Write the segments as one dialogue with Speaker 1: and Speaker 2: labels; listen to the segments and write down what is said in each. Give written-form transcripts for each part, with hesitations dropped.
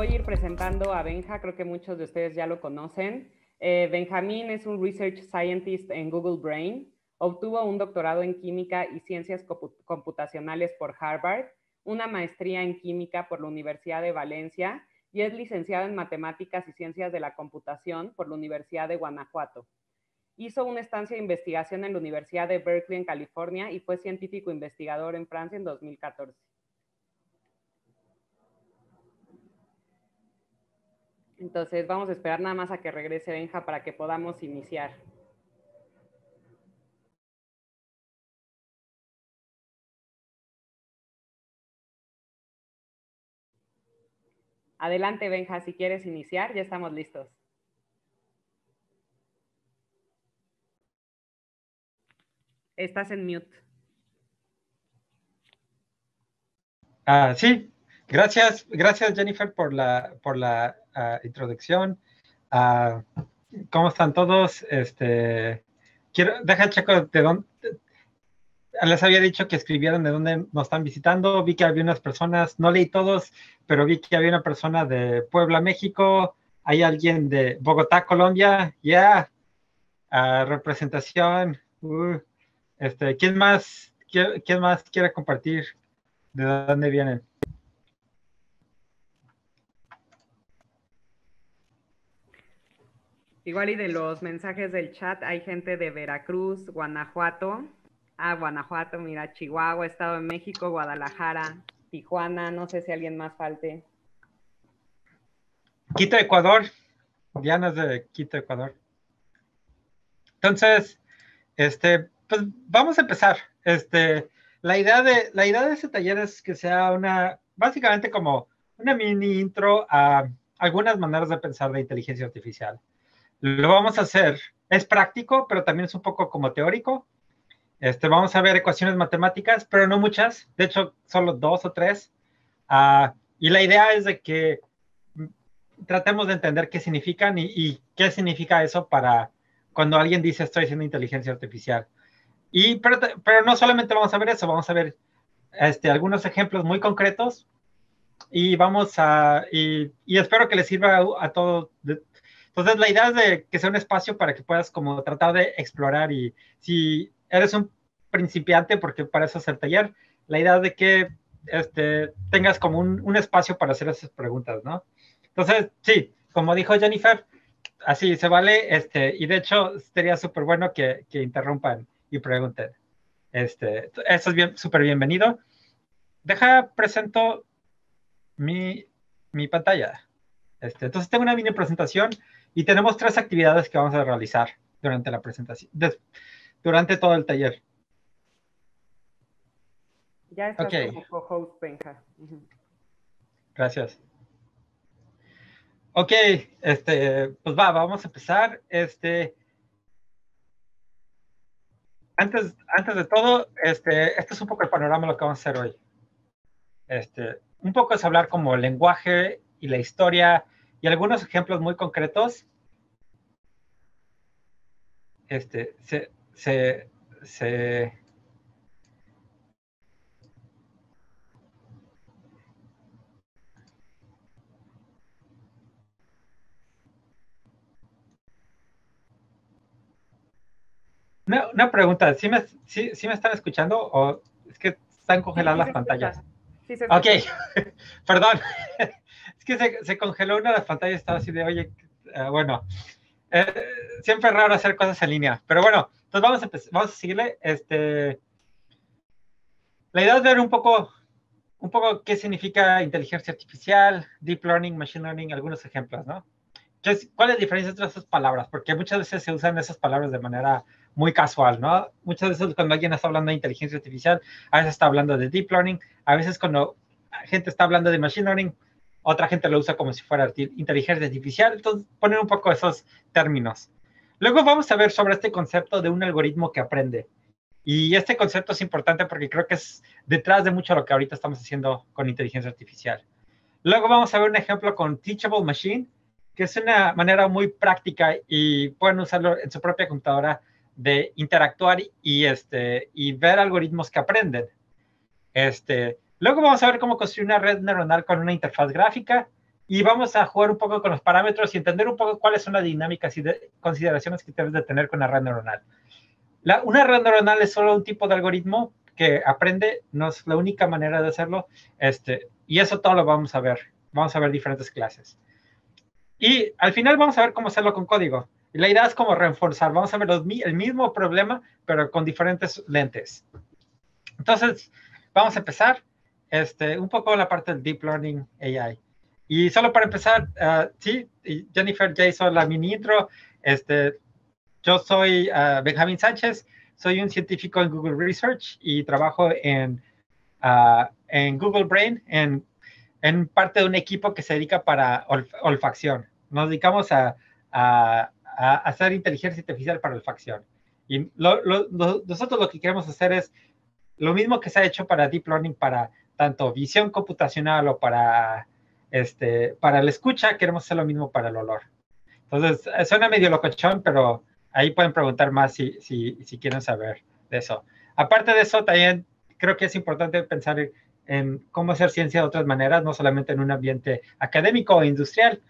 Speaker 1: voy a ir presentando a Benja, creo que muchos de ustedes ya lo conocen. Benjamín es un Research Scientist en Google Brain, obtuvo un doctorado en Química y Ciencias Computacionales por Harvard, una maestría en Química por la Universidad de Valencia y es licenciado en Matemáticas y Ciencias de la Computación por la Universidad de Guanajuato. Hizo una estancia de investigación en la Universidad de Berkeley en California y fue científico investigador en Francia en 2014. Entonces vamos a esperar nada más a que regrese Benja para que podamos iniciar. Adelante Benja, si quieres iniciar, ya estamos listos. Estás en mute.
Speaker 2: Sí, gracias Jennifer por la introducción. ¿Cómo están todos? Deja checo de dónde. Les había dicho que escribieran de dónde nos están visitando. Vi que había unas personas, no leí todos, pero vi que había una persona de Puebla, México. Hay alguien de Bogotá, Colombia. Representación. ¿Quién más quiere compartir de dónde vienen?
Speaker 1: Igual y de los mensajes del chat hay gente de Veracruz, Guanajuato. Guanajuato, mira, Chihuahua, Estado de México, Guadalajara, Tijuana, no sé si alguien más falte.
Speaker 2: Quito, Ecuador. Diana es de Quito, Ecuador. Entonces, pues vamos a empezar. La idea de este taller es que sea básicamente como una mini intro a algunas maneras de pensar de inteligencia artificial. Lo vamos a hacer, es práctico, pero también es un poco como teórico. Vamos a ver ecuaciones matemáticas, pero no muchas, de hecho, solo 2 o 3. Y la idea es de que tratemos de entender qué significan y qué significa eso para cuando alguien dice estoy haciendo inteligencia artificial. Pero no solamente vamos a ver eso, vamos a ver algunos ejemplos muy concretos y y espero que les sirva a todos. Entonces, la idea es de que sea un espacio para que puedas como tratar de explorar y si eres un principiante, porque para eso es el taller, la idea es de que tengas como un espacio para hacer esas preguntas, ¿no? Entonces, sí, como dijo Jennifer, así se vale, y de hecho sería súper bueno que interrumpan y pregunten. Eso es súper bienvenido. Presento mi pantalla. Entonces tengo una mini presentación y tenemos 3 actividades que vamos a realizar durante la presentación, durante todo el taller.
Speaker 1: Ya estás como co-host, Benja.
Speaker 2: Gracias. Ok, pues vamos a empezar. Antes de todo, este es un poco el panorama de lo que vamos a hacer hoy. Un poco es hablar como el lenguaje y la historia y algunos ejemplos muy concretos. Una pregunta, ¿sí me están escuchando o es que están congeladas las pantallas?
Speaker 1: Sí, se escucha.
Speaker 2: Ok, perdón, es que se congeló una de las pantallas, estaba así de, oye, bueno, siempre es raro hacer cosas en línea, pero bueno, entonces vamos a seguirle. La idea es ver un poco qué significa inteligencia artificial, deep learning, machine learning, algunos ejemplos, ¿no? ¿Cuál es la diferencia entre esas palabras? Porque muchas veces se usan esas palabras de manera muy casual, ¿no? Muchas veces cuando alguien está hablando de inteligencia artificial, a veces está hablando de deep learning, a veces cuando gente está hablando de machine learning, otra gente lo usa como si fuera inteligencia artificial, entonces poner un poco esos términos. Luego vamos a ver sobre este concepto de un algoritmo que aprende. Y este concepto es importante porque creo que es detrás de mucho de lo que ahorita estamos haciendo con inteligencia artificial. Luego vamos a ver un ejemplo con Teachable Machine, que es una manera muy práctica y pueden usarlo en su propia computadora de interactuar y ver algoritmos que aprenden. Luego vamos a ver cómo construir una red neuronal con una interfaz gráfica y vamos a jugar un poco con los parámetros y entender un poco cuáles son las dinámicas y consideraciones que debes de tener con una red neuronal. Una red neuronal es solo un tipo de algoritmo que aprende, no es la única manera de hacerlo, y eso todo lo vamos a ver. Vamos a ver diferentes clases. Y al final vamos a ver cómo hacerlo con código. Y la idea es como reforzar. Vamos a ver el mismo problema, pero con diferentes lentes. Entonces, vamos a empezar un poco la parte del Deep Learning AI. Y solo para empezar, sí, Jennifer ya hizo la mini intro. Yo soy Benjamín Sánchez, soy un científico en Google Research y trabajo en Google Brain, en parte de un equipo que se dedica para olfacción. Nos dedicamos a hacer inteligencia artificial para olfacción. Y nosotros lo que queremos hacer es lo mismo que se ha hecho para Deep Learning, para tanto visión computacional o para el escucha, queremos hacer lo mismo para el olor. Entonces, suena medio locochón, pero ahí pueden preguntar más si quieren saber de eso. Aparte de eso, también creo que es importante pensar en cómo hacer ciencia de otras maneras, no solamente en un ambiente académico o industrial.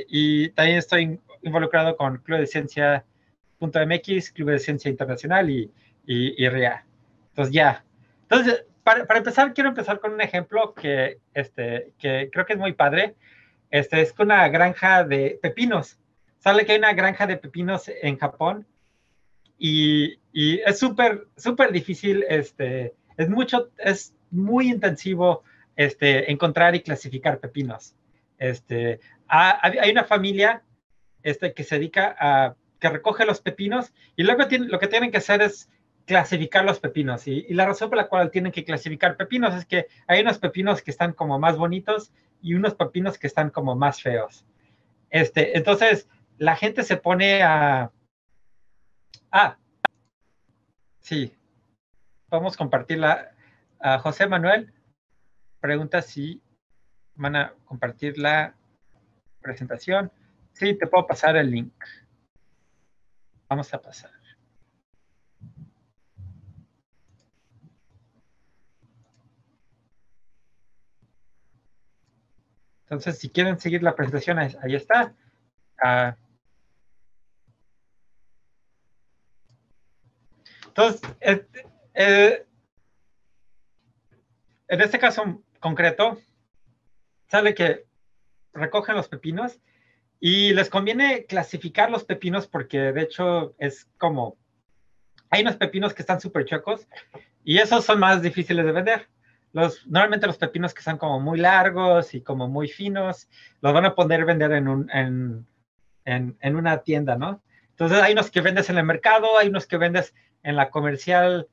Speaker 2: Y también estoy involucrado con Club de Ciencia.mx, Club de Ciencia Internacional y RIA. Entonces, ya. Entonces, para empezar, quiero empezar con un ejemplo que creo que es muy padre. Es con una granja de pepinos. Sale que hay una granja de pepinos en Japón y es súper difícil, es muy intensivo encontrar y clasificar pepinos. Hay una familia que se dedica que recoge los pepinos y luego lo que tienen que hacer es clasificar los pepinos. Y la razón por la cual tienen que clasificar pepinos es que hay unos pepinos que están como más bonitos y unos pepinos que están como más feos. Entonces, la gente se pone sí, vamos a compartirla. José Manuel pregunta si van a compartir la presentación. Sí, te puedo pasar el link. Vamos a pasar. Entonces, si quieren seguir la presentación, ahí está. Entonces, en este caso concreto, sale que recogen los pepinos y les conviene clasificar los pepinos porque de hecho es como, hay unos pepinos que están súper chuecos y esos son más difíciles de vender. Normalmente los pepinos que están como muy largos y como muy finos, los van a poder vender en una tienda, ¿no? Entonces hay unos que vendes en el mercado, hay unos que vendes en la comercial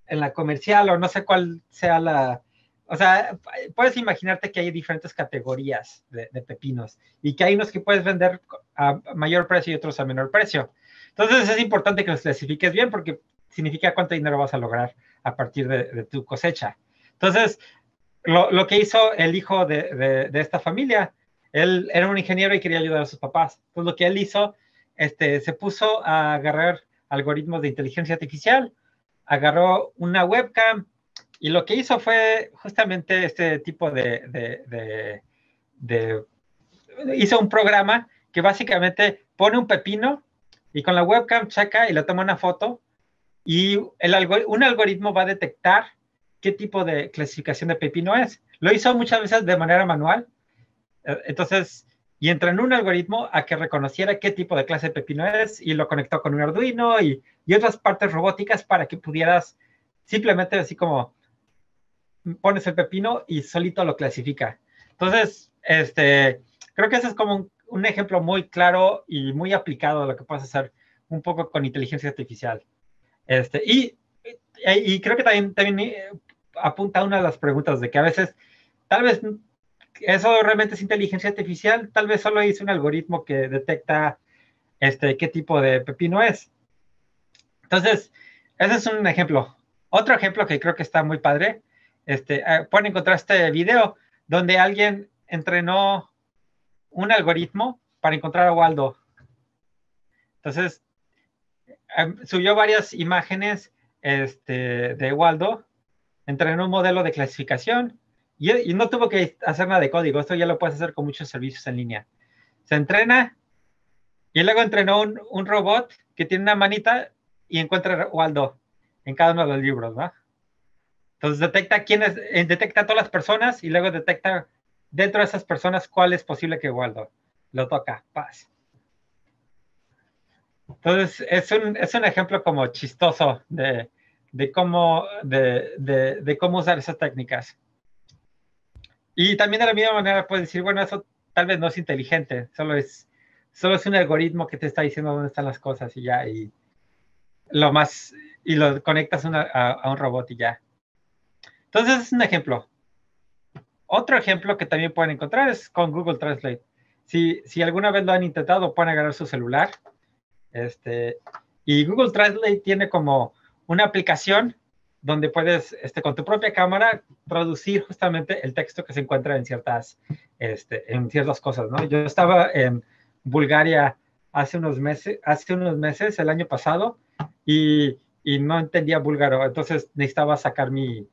Speaker 2: o no sé cuál sea o sea, puedes imaginarte que hay diferentes categorías de pepinos y que hay unos que puedes vender a mayor precio y otros a menor precio. Entonces es importante que los clasifiques bien porque significa cuánto dinero vas a lograr a partir de tu cosecha. Entonces, lo que hizo el hijo de esta familia, él era un ingeniero y quería ayudar a sus papás. Entonces, lo que él hizo, se puso a agarrar algoritmos de inteligencia artificial, agarró una webcam y lo que hizo fue justamente este tipo hizo un programa que básicamente pone un pepino y con la webcam checa y le toma una foto y un algoritmo va a detectar qué tipo de clasificación de pepino es. Lo hizo muchas veces de manera manual. Entonces, y entrenó un algoritmo a que reconociera qué tipo de clase de pepino es y lo conectó con un Arduino y otras partes robóticas para que pudieras simplemente así como pones el pepino y solito lo clasifica. Entonces, creo que ese es como un ejemplo muy claro y muy aplicado de lo que puedes hacer un poco con inteligencia artificial. Y creo que también apunta a una de las preguntas de que a veces, tal vez eso realmente es inteligencia artificial, tal vez solo hice un algoritmo que detecta qué tipo de pepino es. Entonces, ese es un ejemplo. Otro ejemplo que creo que está muy padre, pueden encontrar este video donde alguien entrenó un algoritmo para encontrar a Waldo. Entonces, subió varias imágenes de Waldo, entrenó un modelo de clasificación y no tuvo que hacer nada de código, esto ya lo puedes hacer con muchos servicios en línea. Se entrena y luego entrenó un robot que tiene una manita y encuentra Waldo en cada uno de los libros, ¿no? Entonces detecta a todas las personas y luego detecta dentro de esas personas cuál es posible que Waldo lo toca, paz. Entonces es un ejemplo como chistoso de cómo usar esas técnicas. Y también de la misma manera puedes decir, bueno, eso tal vez no es inteligente, solo es un algoritmo que te está diciendo dónde están las cosas y ya, y lo conectas a un robot y ya. Entonces es un ejemplo. Otro ejemplo que también pueden encontrar es con Google Translate. Si alguna vez lo han intentado, pueden agarrar su celular. Y Google Translate tiene como una aplicación donde puedes, con tu propia cámara, traducir justamente el texto que se encuentra en ciertas cosas, ¿no? Yo estaba en Bulgaria hace unos meses, el año pasado, y no entendía búlgaro, entonces necesitaba sacar me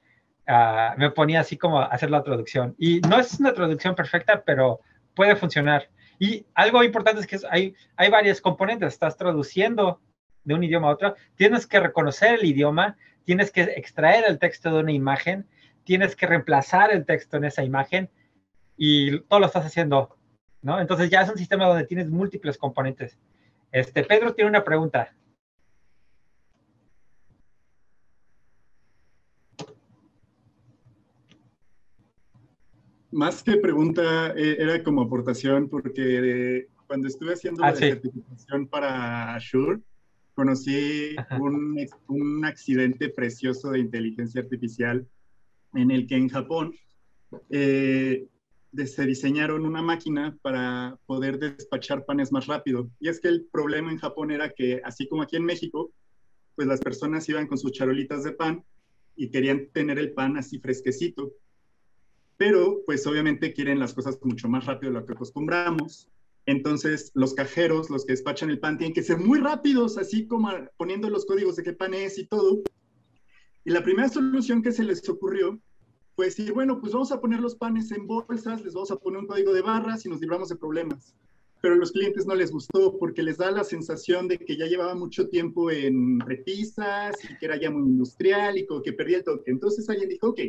Speaker 2: ponía así como a hacer la traducción. Y no es una traducción perfecta, pero puede funcionar. Y algo importante es que hay varios componentes. Estás traduciendo de un idioma a otro. Tienes que reconocer el idioma, tienes que extraer el texto de una imagen, tienes que reemplazar el texto en esa imagen y todo lo estás haciendo, ¿no? Entonces ya es un sistema donde tienes múltiples componentes. Pedro tiene una pregunta.
Speaker 3: Más que pregunta, era como aportación, porque cuando estuve haciendo la certificación para Azure, conocí un accidente precioso de inteligencia artificial en el que en Japón se diseñaron una máquina para poder despachar panes más rápido. Y es que el problema en Japón era que, así como aquí en México, pues las personas iban con sus charolitas de pan y querían tener el pan así fresquecito. Pero pues obviamente quieren las cosas mucho más rápido de lo que acostumbramos. Entonces los cajeros, los que despachan el pan, tienen que ser muy rápidos, así como poniendo los códigos de qué pan es y todo. Y la primera solución que se les ocurrió fue decir, bueno, pues vamos a poner los panes en bolsas, les vamos a poner un código de barras y nos libramos de problemas. Pero a los clientes no les gustó porque les da la sensación de que ya llevaba mucho tiempo en repisas y que era ya muy industrial y como que perdía el toque. Entonces alguien dijo, ok,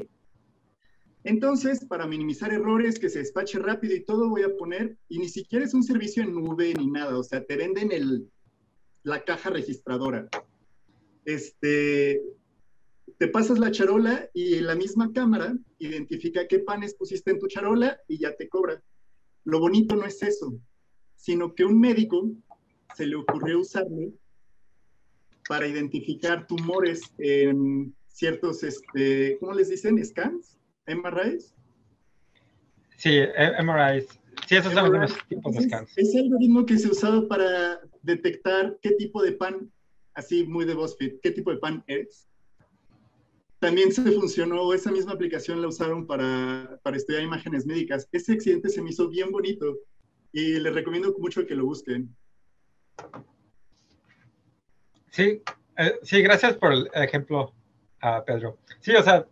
Speaker 3: entonces, para minimizar errores, que se despache rápido y todo, voy a poner, y ni siquiera es un servicio en nube ni nada, o sea, te venden la caja registradora. Te pasas la charola y la misma cámara identifica qué panes pusiste en tu charola y ya te cobra. Lo bonito no es eso, sino que un médico se le ocurrió usarlo para identificar tumores en ciertos, ¿cómo les dicen? ¿Scans? ¿MRIs?
Speaker 2: Sí, MRIs. Sí, esos son algunos tipos de scans.
Speaker 3: Ese algoritmo que se usaba para detectar qué tipo de pan, así muy de BuzzFeed, qué tipo de pan es, también se funcionó, esa misma aplicación la usaron para estudiar imágenes médicas. Ese accidente se me hizo bien bonito y les recomiendo mucho que lo busquen.
Speaker 2: Sí, sí, gracias por el ejemplo, Pedro. Sí, o sea,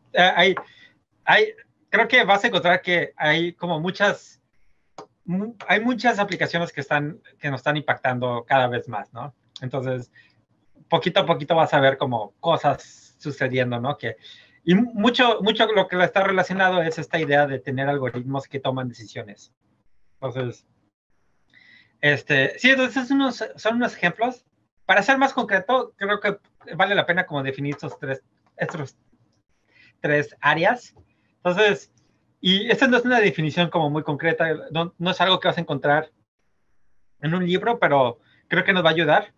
Speaker 2: creo que vas a encontrar que hay como muchas aplicaciones que nos están impactando cada vez más, ¿no? Entonces, poquito a poquito vas a ver como cosas sucediendo, ¿no? Y mucho lo que está relacionado es esta idea de tener algoritmos que toman decisiones. Entonces, sí, entonces son unos ejemplos. Para ser más concreto, creo que vale la pena como definir estos tres áreas. Entonces, y esta no es una definición como muy concreta, no es algo que vas a encontrar en un libro, pero creo que nos va a ayudar.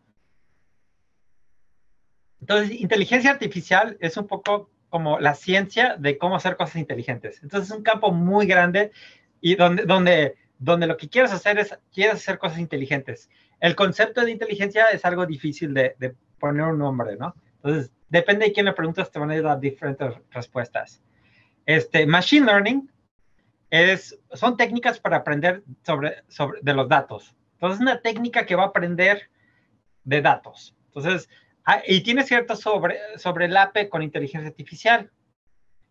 Speaker 2: Entonces, inteligencia artificial es un poco como la ciencia de cómo hacer cosas inteligentes. Entonces, es un campo muy grande y donde lo que quieres hacer es hacer cosas inteligentes. El concepto de inteligencia es algo difícil de poner un nombre, ¿no? Entonces, depende de quién le preguntas, te van a dar diferentes respuestas. Machine learning son técnicas para aprender de los datos. Entonces, es una técnica que va a aprender de datos. Entonces, y tiene cierto sobrelape con inteligencia artificial.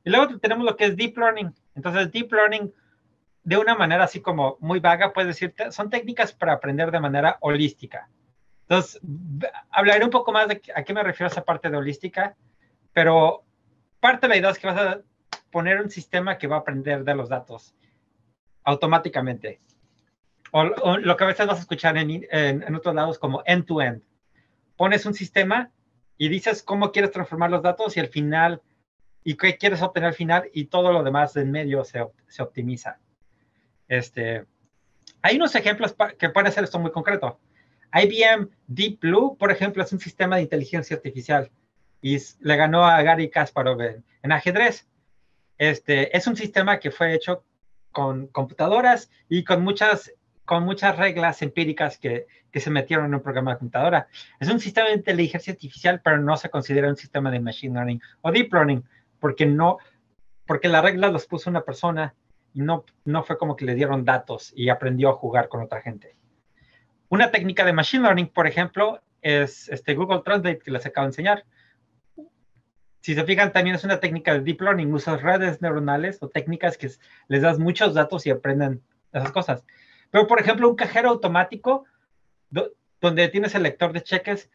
Speaker 2: Y luego tenemos lo que es Deep Learning. Entonces, Deep Learning, de una manera así como muy vaga, puedes decir, son técnicas para aprender de manera holística. Entonces, hablaré un poco más de a qué me refiero a esa parte de holística, pero parte de la idea es que vas a poner un sistema que va a aprender de los datos automáticamente. O lo que a veces vas a escuchar en otros lados como end-to-end. Pones un sistema y dices cómo quieres transformar los datos y al final, y qué quieres obtener al final, y todo lo demás en medio se optimiza. Hay unos ejemplos que pueden hacer esto muy concreto. IBM Deep Blue, por ejemplo, es un sistema de inteligencia artificial y le ganó a Garry Kasparov en ajedrez. Es un sistema que fue hecho con computadoras y con muchas reglas empíricas que se metieron en un programa de computadora. Es un sistema de inteligencia artificial, pero no se considera un sistema de machine learning o deep learning, porque las reglas las puso una persona y no fue como que le dieron datos y aprendió a jugar con otra gente. Una técnica de machine learning, por ejemplo, es Google Translate, que les acabo de enseñar. Si se fijan, también es una técnica de deep learning. Usas redes neuronales o técnicas que les das muchos datos y aprenden esas cosas. Pero, por ejemplo, un cajero automático donde tienes el lector de cheques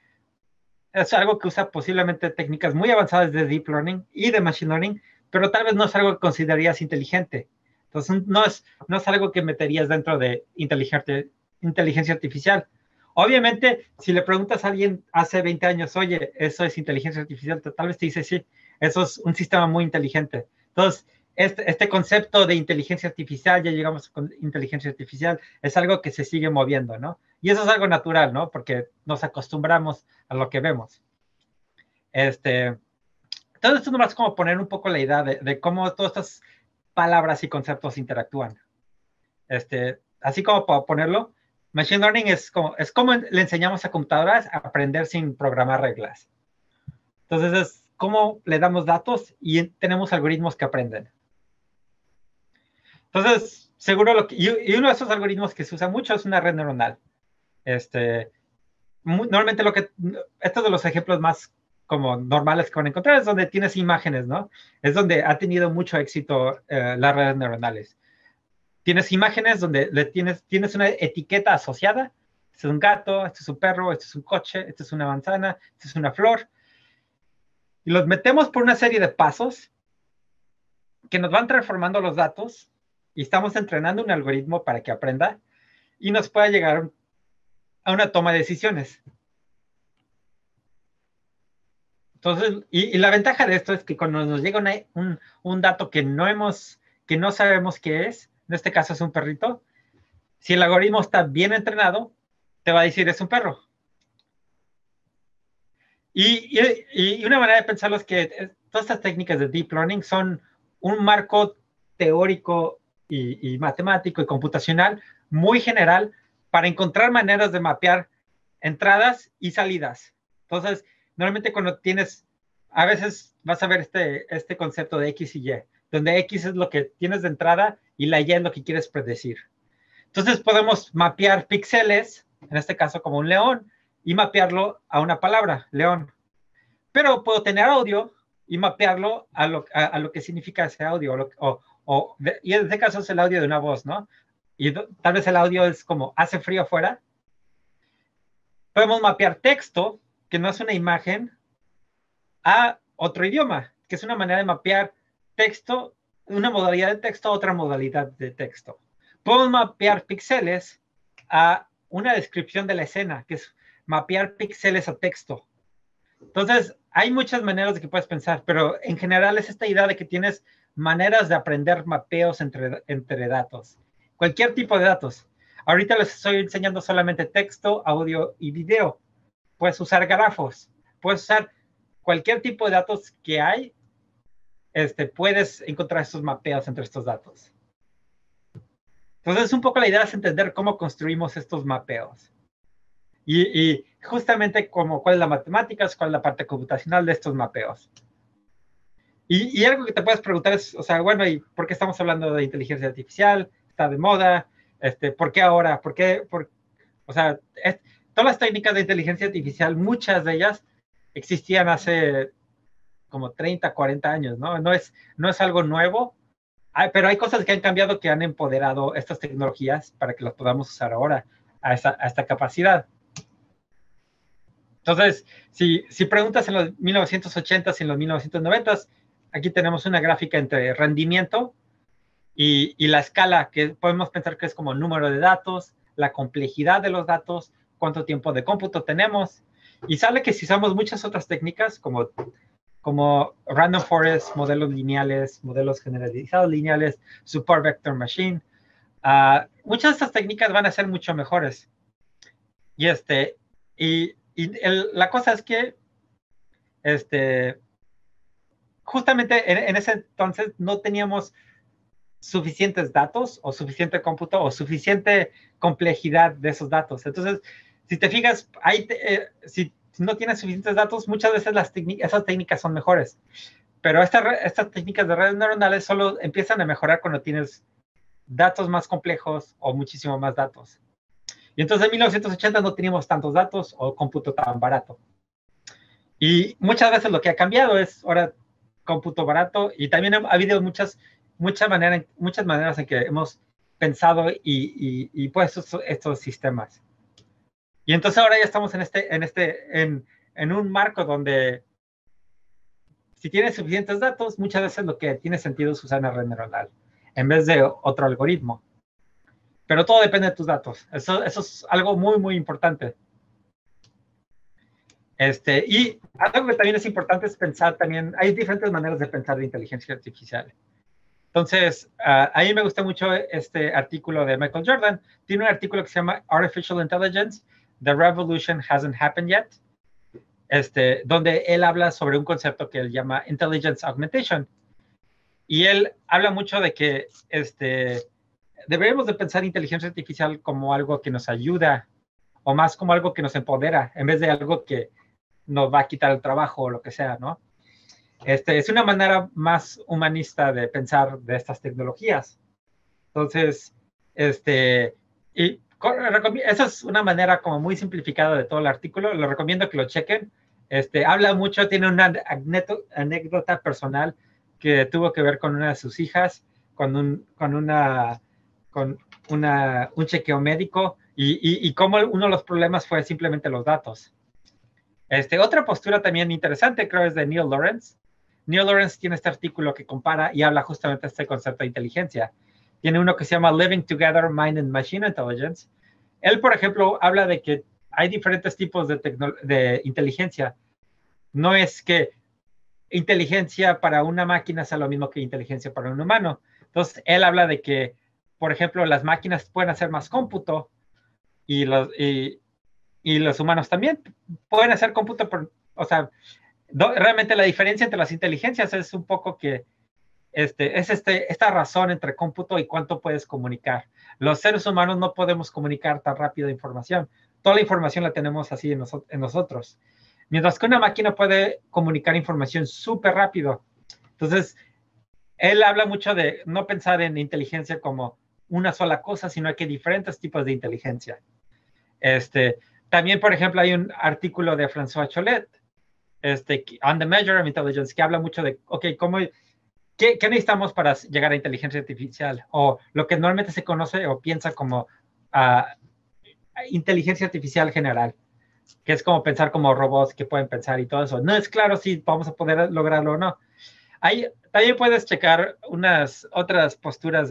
Speaker 2: es algo que usa posiblemente técnicas muy avanzadas de deep learning y de machine learning, pero tal vez no es algo que considerarías inteligente. Entonces, no es algo que meterías dentro de inteligencia artificial. Obviamente, si le preguntas a alguien hace 20 años, oye, eso es inteligencia artificial, tal vez te dice sí, eso es un sistema muy inteligente. Entonces, este concepto de inteligencia artificial, ya llegamos con inteligencia artificial, es algo que se sigue moviendo, ¿no? Y eso es algo natural, ¿no? Porque nos acostumbramos a lo que vemos. Entonces, esto nomás es como poner un poco la idea de cómo todas estas palabras y conceptos interactúan. Así como para ponerlo, Machine Learning es como le enseñamos a computadoras a aprender sin programar reglas. Entonces, es como le damos datos y tenemos algoritmos que aprenden. Entonces, seguro y uno de esos algoritmos que se usa mucho es una red neuronal. Normalmente estos de los ejemplos más como normales que van a encontrar es donde tienes imágenes, ¿no? Es donde ha tenido mucho éxito las redes neuronales. Tienes imágenes donde tienes una etiqueta asociada. Este es un gato, este es un perro, este es un coche, este es una manzana, este es una flor. Y los metemos por una serie de pasos que nos van transformando los datos y estamos entrenando un algoritmo para que aprenda y nos pueda llegar a una toma de decisiones. Entonces, y la ventaja de esto es que cuando nos llega un dato que no sabemos qué es, en este caso es un perrito, si el algoritmo está bien entrenado, te va a decir es un perro. Y una manera de pensarlo es que todas estas técnicas de deep learning son un marco teórico y matemático y computacional muy general para encontrar maneras de mapear entradas y salidas. Entonces, normalmente cuando a veces vas a ver este concepto de X y Y, donde X es lo que tienes de entrada y la Y es lo que quieres predecir. Entonces podemos mapear píxeles, en este caso como un león, y mapearlo a una palabra, león. Pero puedo tener audio y mapearlo a lo que significa ese audio, y en este caso es el audio de una voz, ¿no? Y tal vez el audio es como, hace frío afuera. Podemos mapear texto, que no es una imagen, a otro idioma, que es una manera de mapear texto, una modalidad de texto a otra modalidad de texto. Podemos mapear píxeles a una descripción de la escena, que es mapear píxeles a texto. Entonces, hay muchas maneras de que puedes pensar, pero en general es esta idea de que tienes maneras de aprender mapeos entre datos. Cualquier tipo de datos. Ahorita les estoy enseñando solamente texto, audio y video. Puedes usar grafos. Puedes usar cualquier tipo de datos que hay. Puedes encontrar estos mapeos entre estos datos. Entonces, un poco la idea es entender cómo construimos estos mapeos. Y justamente cuál es la matemática, cuál es la parte computacional de estos mapeos. Y algo que te puedes preguntar es, o sea, bueno, ¿y por qué estamos hablando de inteligencia artificial? Está de moda. ¿Por qué ahora? O sea, todas las técnicas de inteligencia artificial, muchas de ellas existían hace como 30, 40 años, ¿no? No es algo nuevo, pero hay cosas que han cambiado que han empoderado estas tecnologías para que las podamos usar ahora a esta capacidad. Entonces, si preguntas en los 1980s y en los 1990s, aquí tenemos una gráfica entre rendimiento y la escala, que podemos pensar que es como número de datos, la complejidad de los datos, cuánto tiempo de cómputo tenemos, y sale que si usamos muchas otras técnicas como random forest, modelos lineales, modelos generalizados lineales, support vector machine, muchas de estas técnicas van a ser mucho mejores. La cosa es que justamente en ese entonces no teníamos suficientes datos o suficiente cómputo o suficiente complejidad de esos datos. Entonces, si te fijas, si no tienes suficientes datos, muchas veces esas técnicas son mejores. Pero estas técnicas de redes neuronales solo empiezan a mejorar cuando tienes datos más complejos o muchísimo más datos. Y entonces en 1980 no teníamos tantos datos o cómputo tan barato. Y muchas veces lo que ha cambiado es ahora cómputo barato, y también ha habido muchas maneras en que hemos pensado y puesto estos sistemas. Y entonces ahora ya estamos en un marco donde si tienes suficientes datos, muchas veces lo que tiene sentido es usar una red neuronal en vez de otro algoritmo. Pero todo depende de tus datos. Eso es algo muy, muy importante. Y algo que también es importante es pensar también, hay diferentes maneras de pensar de inteligencia artificial. Entonces, a mí me gusta mucho este artículo de Michael Jordan. Tiene un artículo que se llama Artificial Intelligence, The Revolution Hasn't Happened Yet, donde él habla sobre un concepto que él llama Intelligence Augmentation. Y él habla mucho de que deberíamos de pensar inteligencia artificial como algo que nos ayuda, o más como algo que nos empodera, en vez de algo que nos va a quitar el trabajo o lo que sea, ¿no? Es una manera más humanista de pensar de estas tecnologías. Entonces, esa es una manera como muy simplificada de todo el artículo. Les recomiendo que lo chequen. Habla mucho, tiene una anécdota personal que tuvo que ver con una de sus hijas, con un chequeo médico, y cómo uno de los problemas fue simplemente los datos. Otra postura también interesante, creo, es de Neil Lawrence. Neil Lawrence tiene este artículo que compara y habla justamente de este concepto de inteligencia. Tiene uno que se llama Living Together, Mind and Machine Intelligence. Él, por ejemplo, habla de que hay diferentes tipos de inteligencia. No es que inteligencia para una máquina sea lo mismo que inteligencia para un humano. Entonces, él habla de que, por ejemplo, las máquinas pueden hacer más cómputo y los humanos también pueden hacer cómputo, o sea, realmente la diferencia entre las inteligencias es un poco que esta razón entre cómputo y cuánto puedes comunicar. Los seres humanos no podemos comunicar tan rápido información. Toda la información la tenemos así en nosotros. Mientras que una máquina puede comunicar información súper rápido. Entonces, él habla mucho de no pensar en inteligencia como una sola cosa, sino que hay diferentes tipos de inteligencia. También, por ejemplo, hay un artículo de François Cholet, On the Measure of Intelligence, que habla mucho de, ¿qué necesitamos para llegar a inteligencia artificial? O lo que normalmente se conoce o piensa como inteligencia artificial general, que es como pensar como robots que pueden pensar y todo eso. No es claro si vamos a poder lograrlo o no. También puedes checar unas otras posturas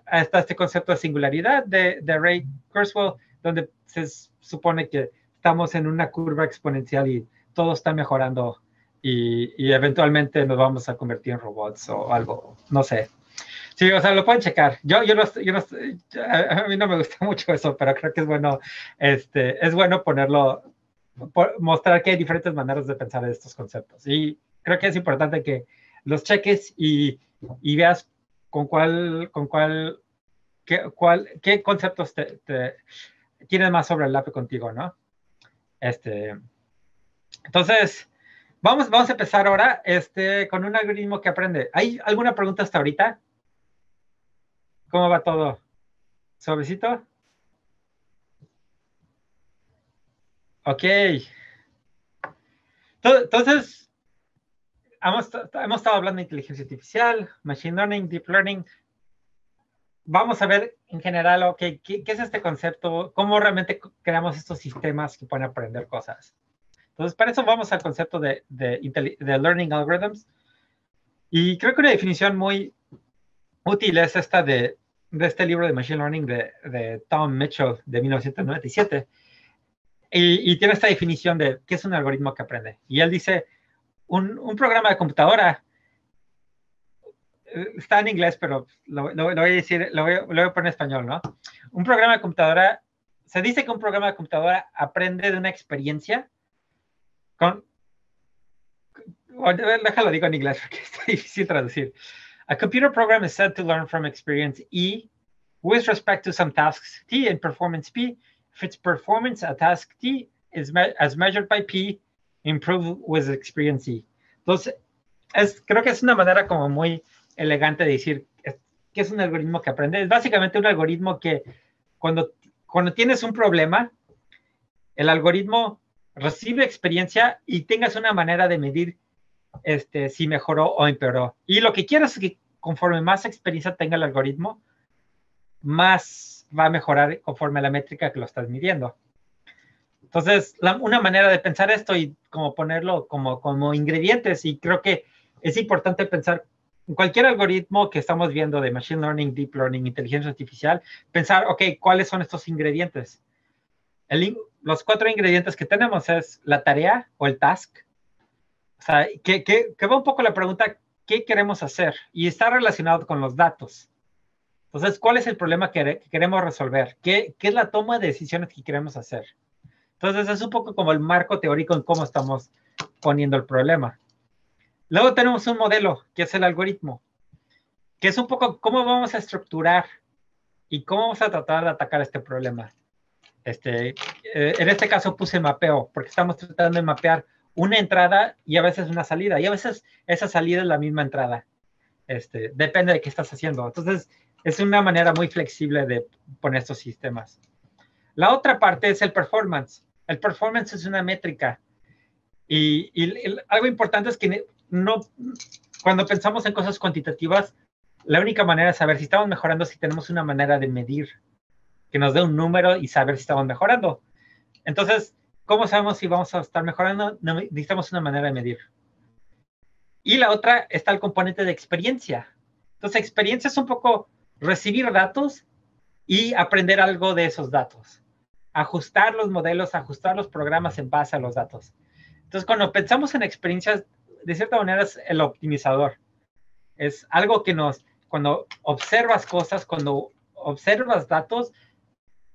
Speaker 2: hasta este concepto de singularidad de Ray Kurzweil, donde se supone que estamos en una curva exponencial y todo está mejorando y eventualmente nos vamos a convertir en robots o algo, no sé. Sí, o sea, lo pueden checar. A mí no me gusta mucho eso, pero creo que es bueno, es bueno mostrar que hay diferentes maneras de pensar estos conceptos. Y creo que es importante que los cheques y veas qué conceptos tienes más sobre el lápiz contigo, ¿no? Entonces, vamos a empezar ahora con un algoritmo que aprende. ¿Hay alguna pregunta hasta ahorita? ¿Cómo va todo? ¿Suavecito? Ok. Entonces, hemos estado hablando de inteligencia artificial, machine learning, deep learning. Vamos a ver en general, okay, ¿qué es este concepto? ¿Cómo realmente creamos estos sistemas que pueden aprender cosas? Entonces, para eso vamos al concepto de learning algorithms. Y creo que una definición muy útil es esta de este libro de Machine Learning de Tom Mitchell de 1997. Y tiene esta definición de qué es un algoritmo que aprende. Y él dice, un programa de computadora, está en inglés, pero lo voy a decir, lo voy a poner en español, ¿no? Un programa de computadora, se dice que un programa de computadora aprende de una experiencia déjalo digo en inglés porque está difícil traducir. A computer program is said to learn from experience E with respect to some tasks T and performance P. If its performance at task T is as measured by P, improve with experience E. Entonces, creo que es una manera como muy elegante de decir que es un algoritmo que aprende. Es básicamente un algoritmo que cuando tienes un problema, el algoritmo recibe experiencia y tengas una manera de medir si mejoró o empeoró. Y lo que quiero es que conforme más experiencia tenga el algoritmo, más va a mejorar conforme a la métrica que lo estás midiendo. Entonces, una manera de pensar esto y como ponerlo como ingredientes, y creo que es importante pensar en cualquier algoritmo que estamos viendo de Machine Learning, Deep Learning, inteligencia artificial, pensar, ok, ¿cuáles son estos ingredientes? Los 4 ingredientes que tenemos es la tarea o el task. O sea, que va un poco la pregunta, ¿qué queremos hacer? Y está relacionado con los datos. Entonces, ¿cuál es el problema que queremos resolver? ¿Qué es la toma de decisiones que queremos hacer? Entonces, es un poco como el marco teórico en cómo estamos poniendo el problema. Luego tenemos un modelo, que es el algoritmo, que es un poco cómo vamos a estructurar y cómo vamos a tratar de atacar este problema. En este caso puse mapeo, porque estamos tratando de mapear una entrada y a veces una salida, y a veces esa salida es la misma entrada. Depende de qué estás haciendo. Entonces, es una manera muy flexible de poner estos sistemas. La otra parte es el performance. El performance es una métrica. Y algo importante es que cuando pensamos en cosas cuantitativas, la única manera de saber si estamos mejorando es si tenemos una manera de medir, que nos dé un número y saber si estamos mejorando. Entonces, ¿cómo sabemos si vamos a estar mejorando? Necesitamos una manera de medir. Y la otra está el componente de experiencia. Entonces, experiencia es un poco recibir datos y aprender algo de esos datos. Ajustar los modelos, ajustar los programas en base a los datos. Entonces, cuando pensamos en experiencias, de cierta manera es el optimizador. Es algo que cuando observas cosas, cuando observas datos,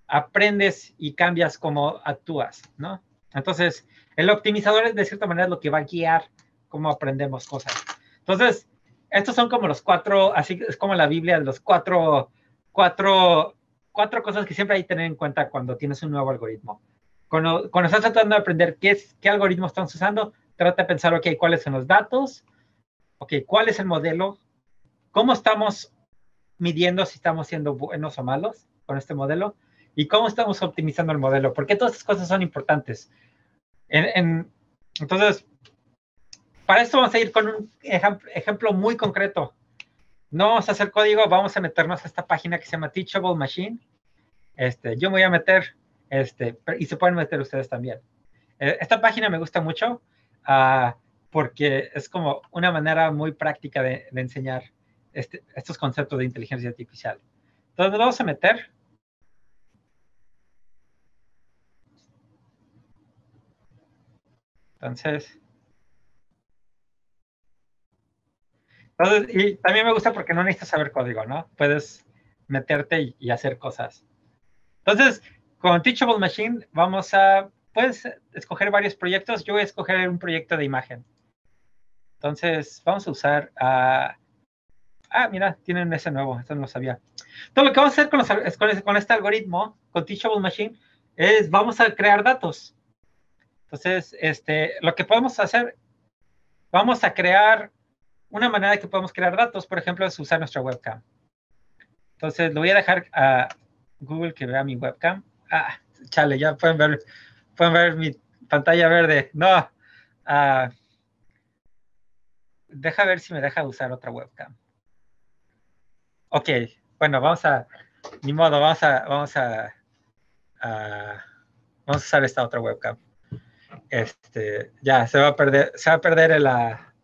Speaker 2: aprendes y cambias cómo actúas, ¿no? Entonces, el optimizador es de cierta manera lo que va a guiar cómo aprendemos cosas. Entonces, estos son como los 4, así es como la Biblia, los cuatro cosas que siempre hay que tener en cuenta cuando tienes un nuevo algoritmo. Cuando estás tratando de aprender qué algoritmo estamos usando, trata de pensar, ok, ¿cuáles son los datos? Ok, ¿cuál es el modelo? ¿Cómo estamos midiendo si estamos siendo buenos o malos con este modelo? ¿Y cómo estamos optimizando el modelo? Porque todas estas cosas son importantes. Entonces, para esto vamos a ir con un ejemplo muy concreto. No vamos a hacer código, vamos a meternos a esta página que se llama Teachable Machine. Yo me voy a meter, y se pueden meter ustedes también. Esta página me gusta mucho porque es como una manera muy práctica de enseñar estos conceptos de inteligencia artificial. Entonces, nos vamos a meter. Entonces, y también me gusta porque no necesitas saber código, ¿no? Puedes meterte y hacer cosas. Entonces, con Teachable Machine puedes escoger varios proyectos. Yo voy a escoger un proyecto de imagen. Entonces, vamos a usar mira, tienen ese nuevo, esto no lo sabía. Todo lo que vamos a hacer con este algoritmo, con Teachable Machine, es vamos a crear datos. Entonces, lo que podemos hacer, vamos a crear una manera que podemos crear datos, por ejemplo, es usar nuestra webcam. Entonces, lo voy a dejar a Google que vea mi webcam. Chale, ya pueden ver mi pantalla verde. No. Deja ver si me deja usar otra webcam. Ok, bueno, ni modo, vamos a usar esta otra webcam. Ya, se va a perder la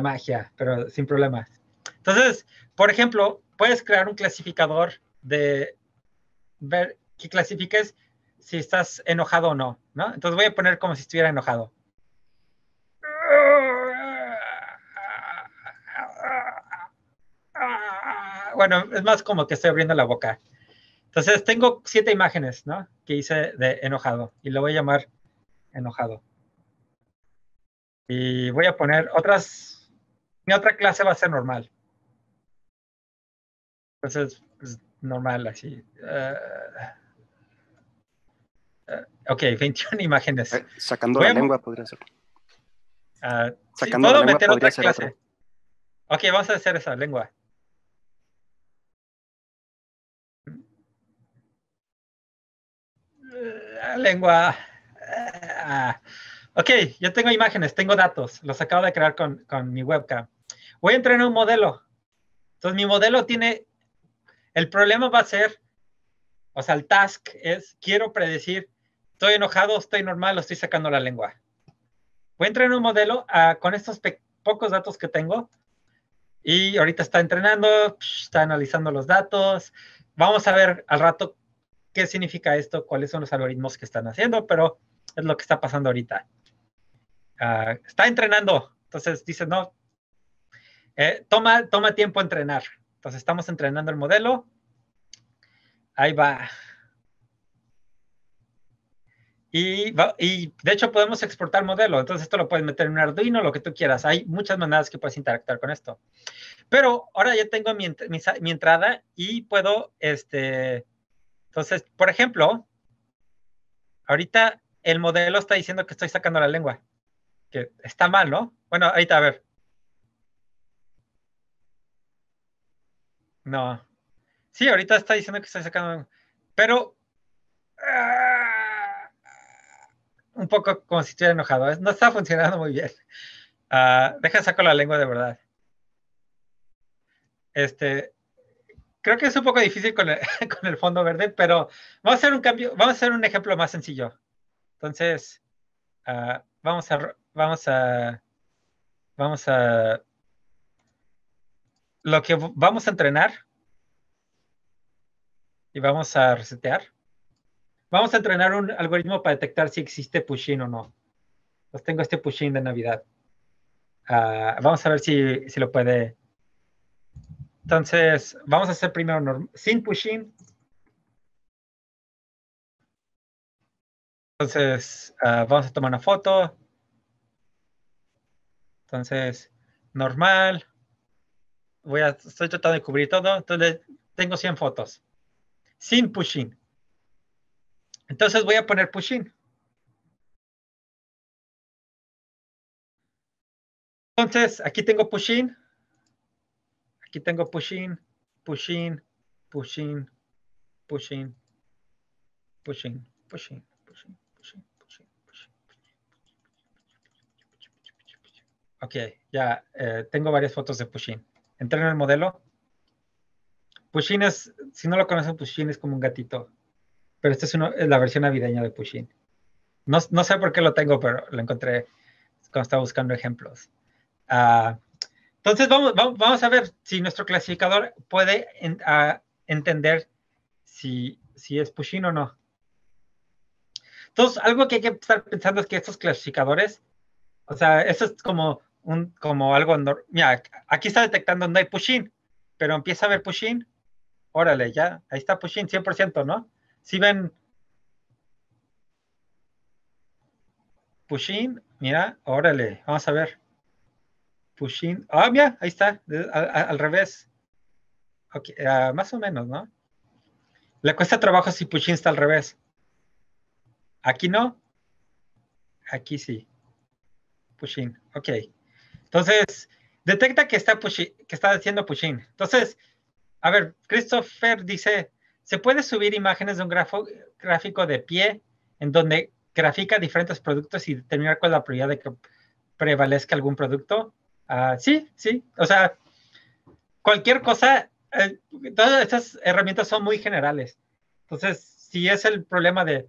Speaker 2: magia, pero sin problemas. Entonces, por ejemplo, puedes crear un clasificador de ver que clasifiques si estás enojado o no, ¿no? Entonces voy a poner como si estuviera enojado. Bueno, es más como que estoy abriendo la boca. Entonces tengo 7 imágenes, ¿no? Que hice de enojado y lo voy a llamar enojado. Y voy a poner otras. Mi otra clase va a ser normal. Entonces, pues, normal, así. Ok, 21 imágenes.
Speaker 4: Sacando la lengua podría ser.
Speaker 2: Sí,
Speaker 4: Sacando la
Speaker 2: puedo
Speaker 4: lengua
Speaker 2: meter
Speaker 4: podría
Speaker 2: otra
Speaker 4: ser
Speaker 2: clase.
Speaker 4: otro.
Speaker 2: Ok, vamos a hacer esa lengua. Lengua. Ok, yo tengo imágenes, tengo datos. Los acabo de crear con mi webcam. Voy a entrenar un modelo. Entonces, mi modelo tiene. El problema va a ser. O sea, el task es, quiero predecir, estoy enojado, estoy normal o estoy sacando la lengua. Voy a entrenar un modelo con estos pocos datos que tengo y ahorita está entrenando, está analizando los datos. Vamos a ver al rato qué significa esto, cuáles son los algoritmos que están haciendo, pero es lo que está pasando ahorita. Está entrenando, entonces dice, no, toma tiempo entrenar. Entonces estamos entrenando el modelo. Ahí va. Y de hecho podemos exportar modelo. Entonces esto lo puedes meter en un Arduino, lo que tú quieras. Hay muchas maneras que puedes interactuar con esto. Pero ahora ya tengo mi entrada y puedo, entonces, por ejemplo, ahorita el modelo está diciendo que estoy sacando la lengua. Que está mal, ¿no? Bueno, ahorita a ver. No. Sí, ahorita está diciendo que estoy sacando. Pero un poco como si estuviera enojado. No está funcionando muy bien. Deja saco la lengua de verdad. Creo que es un poco difícil con el fondo verde, pero vamos a hacer un cambio, vamos a hacer un ejemplo más sencillo. Entonces, vamos a, lo que vamos a entrenar y vamos a resetear. Vamos a entrenar un algoritmo para detectar si existe push-in o no. Pues tengo este push-in de Navidad. Vamos a ver si lo puede. Entonces, vamos a hacer primero sin push-in. Entonces, vamos a tomar una foto. Entonces, normal. Estoy tratando de cubrir todo. Entonces, tengo 100 fotos. Sin push-in. Entonces, voy a poner push-in. Entonces, aquí tengo push-in. Aquí tengo push-in, push-in, push-in, push-in, push-in, push-in, push-in, push-in, push-in, push-in. Ok, ya tengo varias fotos de push-in. Entreno el modelo. Push-in es, si no lo conocen, push-in es como un gatito. Pero esta es la versión navideña de push-in. No sé por qué lo tengo, pero lo encontré cuando estaba buscando ejemplos. Entonces, vamos a ver si nuestro clasificador puede entender si es push-in o no. Entonces, algo que hay que estar pensando es que estos clasificadores, o sea, eso es como algo, mira, aquí está detectando no hay push-in, pero empieza a ver push-in, órale, ya, ahí está push-in, 100%, ¿no? Si ven push-in, mira, órale, vamos a ver. Push-in, mira, ahí está, al revés. Ok, más o menos, ¿no? Le cuesta trabajo si push-in está al revés. Aquí no, aquí sí. Push-in, ok. Entonces, detecta que está haciendo push-in. Entonces, a ver, Christopher dice, ¿se puede subir imágenes de un gráfico de pie en donde grafica diferentes productos y determinar cuál es la prioridad de que prevalezca algún producto. Sí, sí. O sea, cualquier cosa, todas estas herramientas son muy generales. Entonces, si es el problema de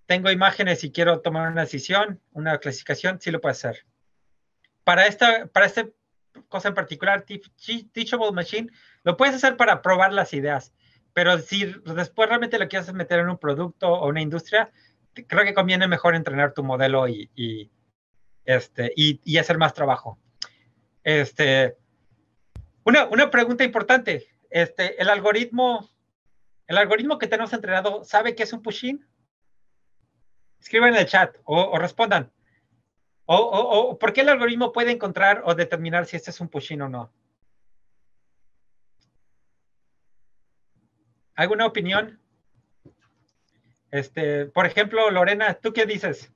Speaker 2: tengo imágenes y quiero tomar una decisión, una clasificación, sí lo puede hacer. Para esta cosa en particular, Teachable Machine, lo puedes hacer para probar las ideas, pero si después realmente lo quieres meter en un producto o una industria, creo que conviene mejor entrenar tu modelo y hacer más trabajo. Una pregunta importante, el algoritmo que tenemos entrenado, ¿sabe qué es un push-in? Escriban en el chat o respondan. O ¿por qué el algoritmo puede encontrar o determinar si este es un push-in o no? ¿Alguna opinión? Por ejemplo, Lorena, ¿tú qué dices?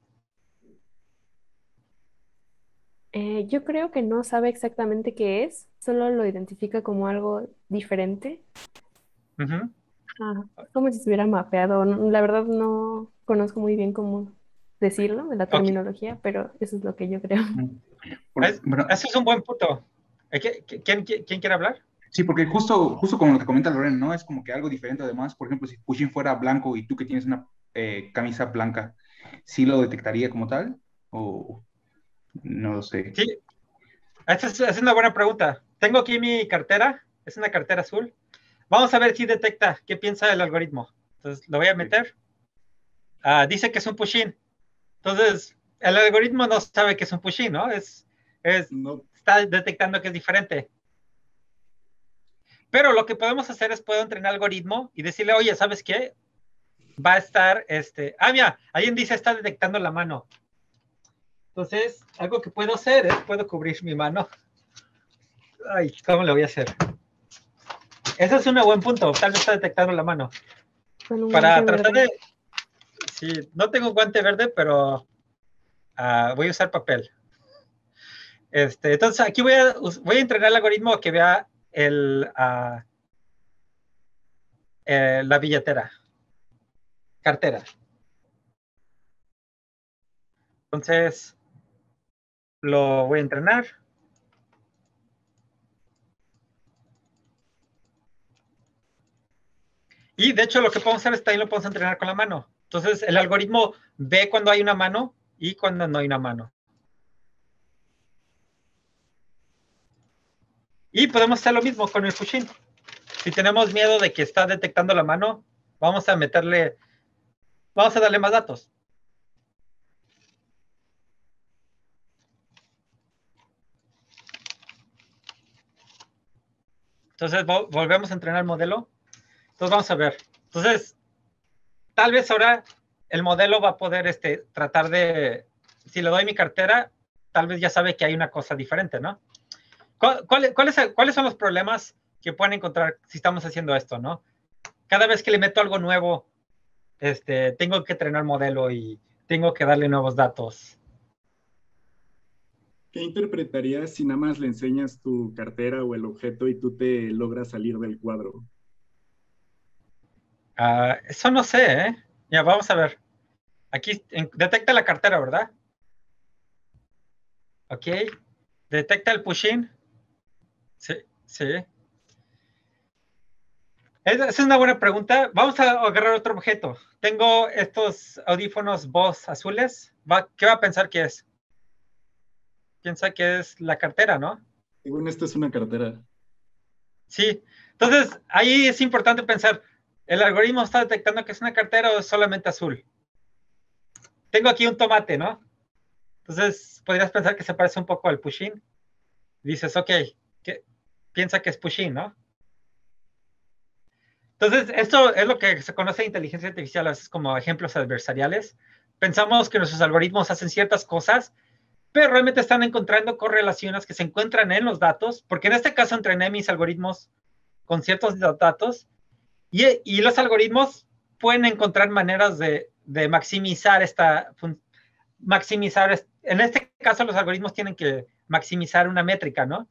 Speaker 5: Yo creo que no sabe exactamente qué es, solo lo identifica como algo diferente.
Speaker 2: Uh-huh.
Speaker 5: Como si estuviera mapeado. La verdad no conozco muy bien cómo decirlo, de la terminología, pero eso es lo que yo creo.
Speaker 2: Ese es un buen punto. ¿Quién quiere hablar?
Speaker 6: Sí, porque justo como lo que comenta Lorena, ¿no? Es como que algo diferente además. Por ejemplo, si Pushing fuera blanco y tú que tienes una camisa blanca, ¿sí lo detectaría como tal? ¿O no lo sé?
Speaker 2: Sí, esa es una buena pregunta. Tengo aquí mi cartera, es una cartera azul. Vamos a ver si detecta qué piensa el algoritmo. Entonces, lo voy a meter. Dice que es un push-in. Entonces, el algoritmo no sabe que es un push-in, ¿no?
Speaker 3: No.
Speaker 2: Está detectando que es diferente. Pero lo que podemos hacer es puedo entrenar el algoritmo y decirle, oye, ¿sabes qué? Va a estar, mira, alguien dice está detectando la mano. Entonces, algo que puedo hacer es, puedo cubrir mi mano. Ay, ¿cómo lo voy a hacer? Ese es un buen punto. Tal vez está detectando la mano. Para tratar de... Sí, no tengo un guante verde, pero voy a usar papel. Entonces, aquí voy a entrenar el algoritmo a que vea la billetera. Cartera. Entonces, lo voy a entrenar. Y de hecho, lo que podemos hacer es también lo podemos entrenar con la mano. Entonces, el algoritmo ve cuando hay una mano y cuando no hay una mano. Y podemos hacer lo mismo con el push-in. Si tenemos miedo de que está detectando la mano, vamos a darle más datos. Entonces, volvemos a entrenar el modelo. Entonces, vamos a ver. Entonces, tal vez ahora el modelo va a poder tratar de, si le doy mi cartera, tal vez ya sabe que hay una cosa diferente, ¿no? ¿Cuáles son los problemas que pueden encontrar si estamos haciendo esto, no? Cada vez que le meto algo nuevo, tengo que entrenar el modelo y tengo que darle nuevos datos.
Speaker 3: ¿Qué interpretarías si nada más le enseñas tu cartera o el objeto y tú te logras salir del cuadro?
Speaker 2: Eso no sé, ¿eh? Ya, vamos a ver. Aquí detecta la cartera, ¿verdad? Ok. ¿Detecta el push-in? Sí, sí. Esa es una buena pregunta. Vamos a agarrar otro objeto. Tengo estos audífonos Bose azules. ¿Qué va a pensar que es? Piensa que es la cartera, ¿no?
Speaker 3: Según esto es una cartera.
Speaker 2: Sí. Entonces, ahí es importante pensar, ¿el algoritmo está detectando que es una cartera o es solamente azul? Tengo aquí un tomate, ¿no? Entonces, podrías pensar que se parece un poco al push-in. Dices, ok, piensa que es push-in, ¿no? Entonces, esto es lo que se conoce de inteligencia artificial, es como ejemplos adversariales. Pensamos que nuestros algoritmos hacen ciertas cosas, pero realmente están encontrando correlaciones que se encuentran en los datos, porque en este caso entrené mis algoritmos con ciertos datos, y los algoritmos pueden encontrar maneras de maximizar en este caso los algoritmos tienen que maximizar una métrica, ¿no?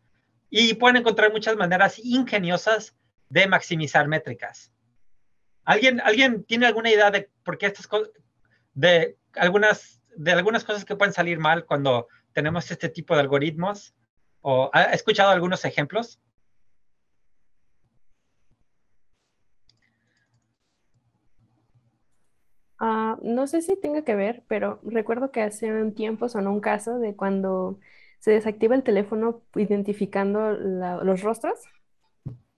Speaker 2: Y pueden encontrar muchas maneras ingeniosas de maximizar métricas. ¿Alguien tiene alguna idea de por qué de algunas cosas que pueden salir mal cuando tenemos este tipo de algoritmos? ¿O ha escuchado algunos ejemplos?
Speaker 5: No sé si tenga que ver, pero recuerdo que hace un tiempo sonó un caso de cuando se desactiva el teléfono identificando los rostros,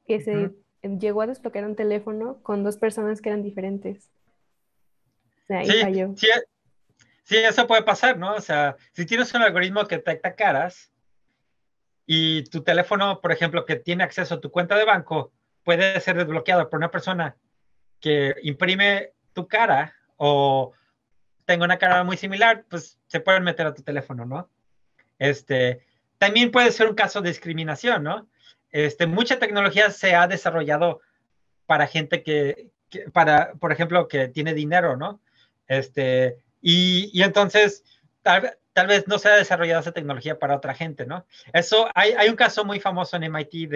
Speaker 5: que se llegó a desbloquear un teléfono con dos personas que eran diferentes. O sea, ahí
Speaker 2: Sí,
Speaker 5: falló.
Speaker 2: sí, sí, eso puede pasar, ¿no? O sea, si tienes un algoritmo que detecta caras y tu teléfono, por ejemplo, que tiene acceso a tu cuenta de banco, puede ser desbloqueado por una persona que imprime tu cara o tenga una cara muy similar, pues se pueden meter a tu teléfono, ¿no? También puede ser un caso de discriminación, ¿no? Mucha tecnología se ha desarrollado para gente para, por ejemplo, que tiene dinero, ¿no? Y entonces, tal vez no se ha desarrollado esa tecnología para otra gente, ¿no? Hay un caso muy famoso en MIT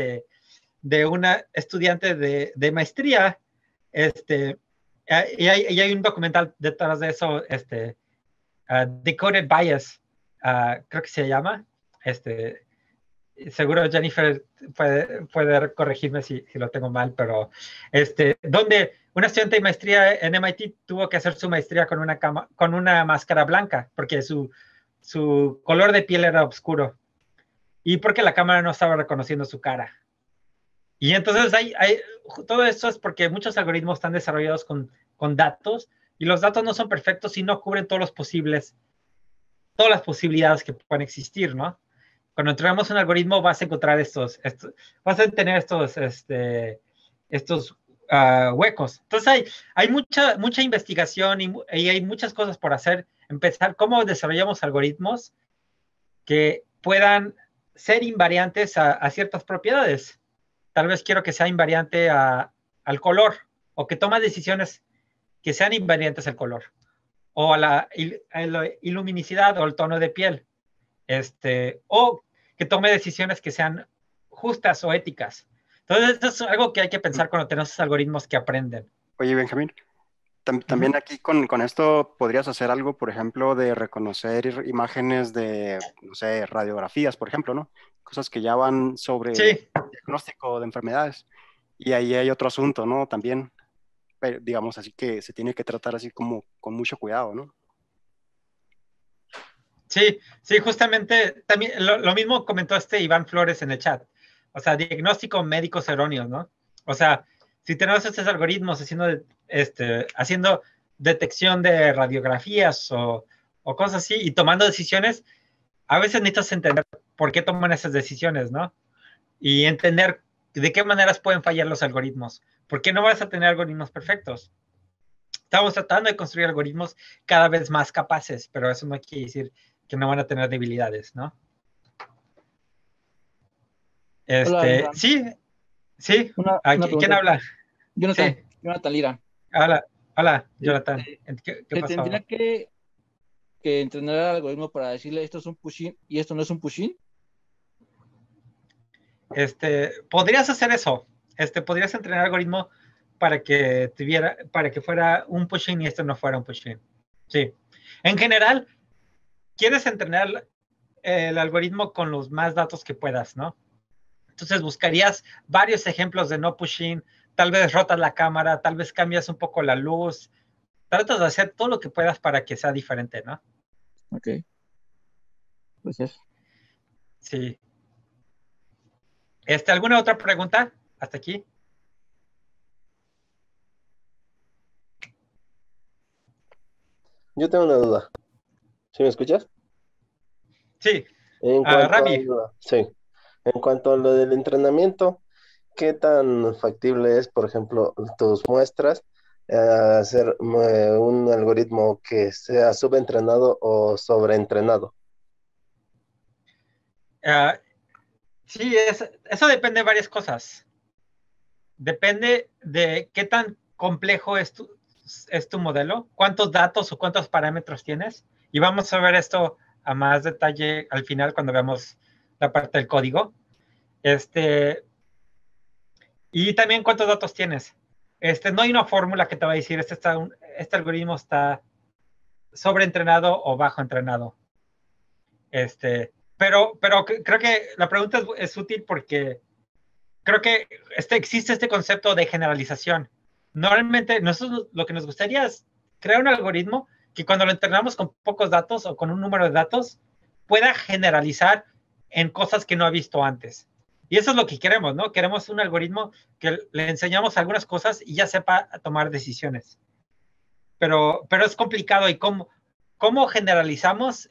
Speaker 2: de una estudiante de maestría, y hay un documental detrás de eso, Decoded Bias, creo que se llama, seguro Jennifer puede corregirme si lo tengo mal, pero donde una estudiante de maestría en MIT tuvo que hacer su maestría con una máscara blanca, porque su color de piel era oscuro y porque la cámara no estaba reconociendo su cara. Y entonces todo esto es porque muchos algoritmos están desarrollados con datos y los datos no son perfectos y no cubren todas las posibilidades que pueden existir, ¿no? Cuando entregamos un algoritmo vas a encontrar vas a tener estos huecos. Entonces hay mucha investigación y hay muchas cosas por hacer. Empezar, ¿cómo desarrollamos algoritmos que puedan ser invariantes a ciertas propiedades? Tal vez quiero que sea invariante al color o que tome decisiones que sean invariantes al color o a la iluminicidad o el tono de piel. O que tome decisiones que sean justas o éticas. Entonces, esto es algo que hay que pensar cuando tenemos esos algoritmos que aprenden.
Speaker 4: Oye, Benjamín, también aquí con esto podrías hacer algo, por ejemplo, de reconocer imágenes de, no sé, radiografías, por ejemplo, ¿no? Cosas que ya van sobre
Speaker 2: Sí,
Speaker 4: diagnóstico de enfermedades. Y ahí hay otro asunto, ¿no? También, digamos, así que se tiene que tratar así como con mucho cuidado, ¿no?
Speaker 2: sí, sí, justamente también lo mismo comentó Iván Flores en el chat. O sea, diagnóstico médicos erróneos, ¿no? O sea, si tenemos estos algoritmos haciendo detección de radiografías o cosas así y tomando decisiones, a veces necesitas entender por qué toman esas decisiones, ¿no? Y entender de qué maneras pueden fallar los algoritmos. ¿Por qué no vas a tener algoritmos perfectos? Estamos tratando de construir algoritmos cada vez más capaces, pero eso no quiere decir que no van a tener debilidades, ¿no?
Speaker 7: Hola, Benjam.
Speaker 2: Sí, sí.
Speaker 7: Una
Speaker 2: ¿Quién
Speaker 7: pregunta.
Speaker 2: habla?
Speaker 7: Jonathan,
Speaker 2: Sí.
Speaker 7: Jonathan Lira.
Speaker 2: Hola, Jonathan.
Speaker 7: Este,
Speaker 2: ¿Qué
Speaker 7: ¿Se
Speaker 2: pasó?
Speaker 7: tendría que entrenar al algoritmo para decirle esto es un push-in y esto no es un push-in?
Speaker 2: Podrías hacer eso. Podrías entrenar el algoritmo para que fuera un push-in y esto no fuera un push-in. Sí. En general, quieres entrenar el algoritmo con los más datos que puedas, ¿no? Entonces buscarías varios ejemplos de no pushing, tal vez rotas la cámara, tal vez cambias un poco la luz, tratas de hacer todo lo que puedas para que sea diferente, ¿no?
Speaker 7: Ok, gracias.
Speaker 2: Sí. ¿Alguna otra pregunta? ¿Hasta aquí?
Speaker 8: Yo tengo una duda. ¿Sí me escuchas?
Speaker 2: Sí.
Speaker 8: En cuanto a
Speaker 2: Ravi.
Speaker 8: sí, en cuanto a lo del entrenamiento, ¿qué tan factible es, por ejemplo, tus muestras, hacer un algoritmo que sea subentrenado o sobreentrenado?
Speaker 2: Sí, eso depende de varias cosas. Depende de qué tan complejo es tu modelo, cuántos datos o cuántos parámetros tienes. Y vamos a ver esto a más detalle al final cuando veamos la parte del código. Y también cuántos datos tienes. No hay una fórmula que te va a decir este algoritmo está sobreentrenado o bajo entrenado. Pero creo que la pregunta es útil porque creo que existe este concepto de generalización. Normalmente, nosotros lo que nos gustaría es crear un algoritmo que cuando lo entrenamos con pocos datos o con un número de datos, pueda generalizar en cosas que no ha visto antes. Y eso es lo que queremos, ¿no? Queremos un algoritmo que le enseñamos algunas cosas y ya sepa tomar decisiones. Pero es complicado y cómo generalizamos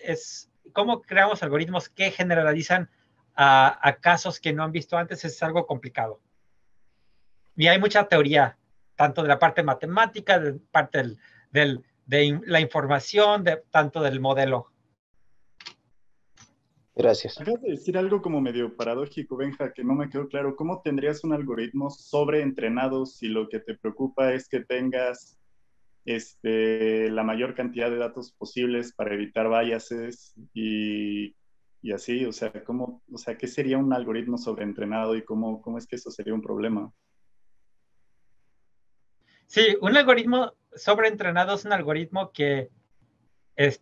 Speaker 2: cómo creamos algoritmos que generalizan a casos que no han visto antes es algo complicado. Y hay mucha teoría, tanto de la parte matemática, de parte de la información, tanto del modelo.
Speaker 8: Gracias.
Speaker 3: Acabas de decir algo como medio paradójico, Benja, que no me quedó claro. ¿Cómo tendrías un algoritmo sobreentrenado si lo que te preocupa es que tengas la mayor cantidad de datos posibles para evitar biases y así? O sea, ¿qué sería un algoritmo sobreentrenado y cómo es que eso sería un problema?
Speaker 2: Sí, un algoritmo sobreentrenado es un algoritmo que es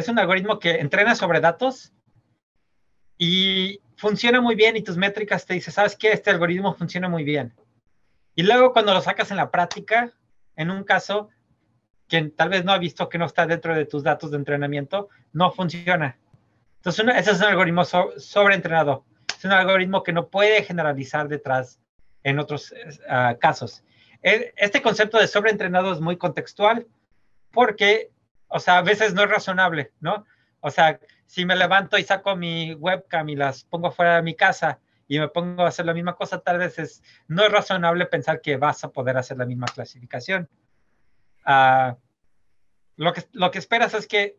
Speaker 2: un algoritmo que entrena sobre datos y funciona muy bien y tus métricas te dicen, ¿sabes qué? Este algoritmo funciona muy bien. Y luego cuando lo sacas en la práctica, en un caso que tal vez no ha visto que no está dentro de tus datos de entrenamiento, no funciona. Entonces, ese es un algoritmo sobreentrenado. Es un algoritmo que no puede generalizar detrás en otros casos. Este concepto de sobreentrenado es muy contextual porque, o sea, a veces no es razonable, ¿no? O sea, si me levanto y saco mi webcam y las pongo fuera de mi casa y me pongo a hacer la misma cosa, tal vez no es razonable pensar que vas a poder hacer la misma clasificación. Lo que esperas es que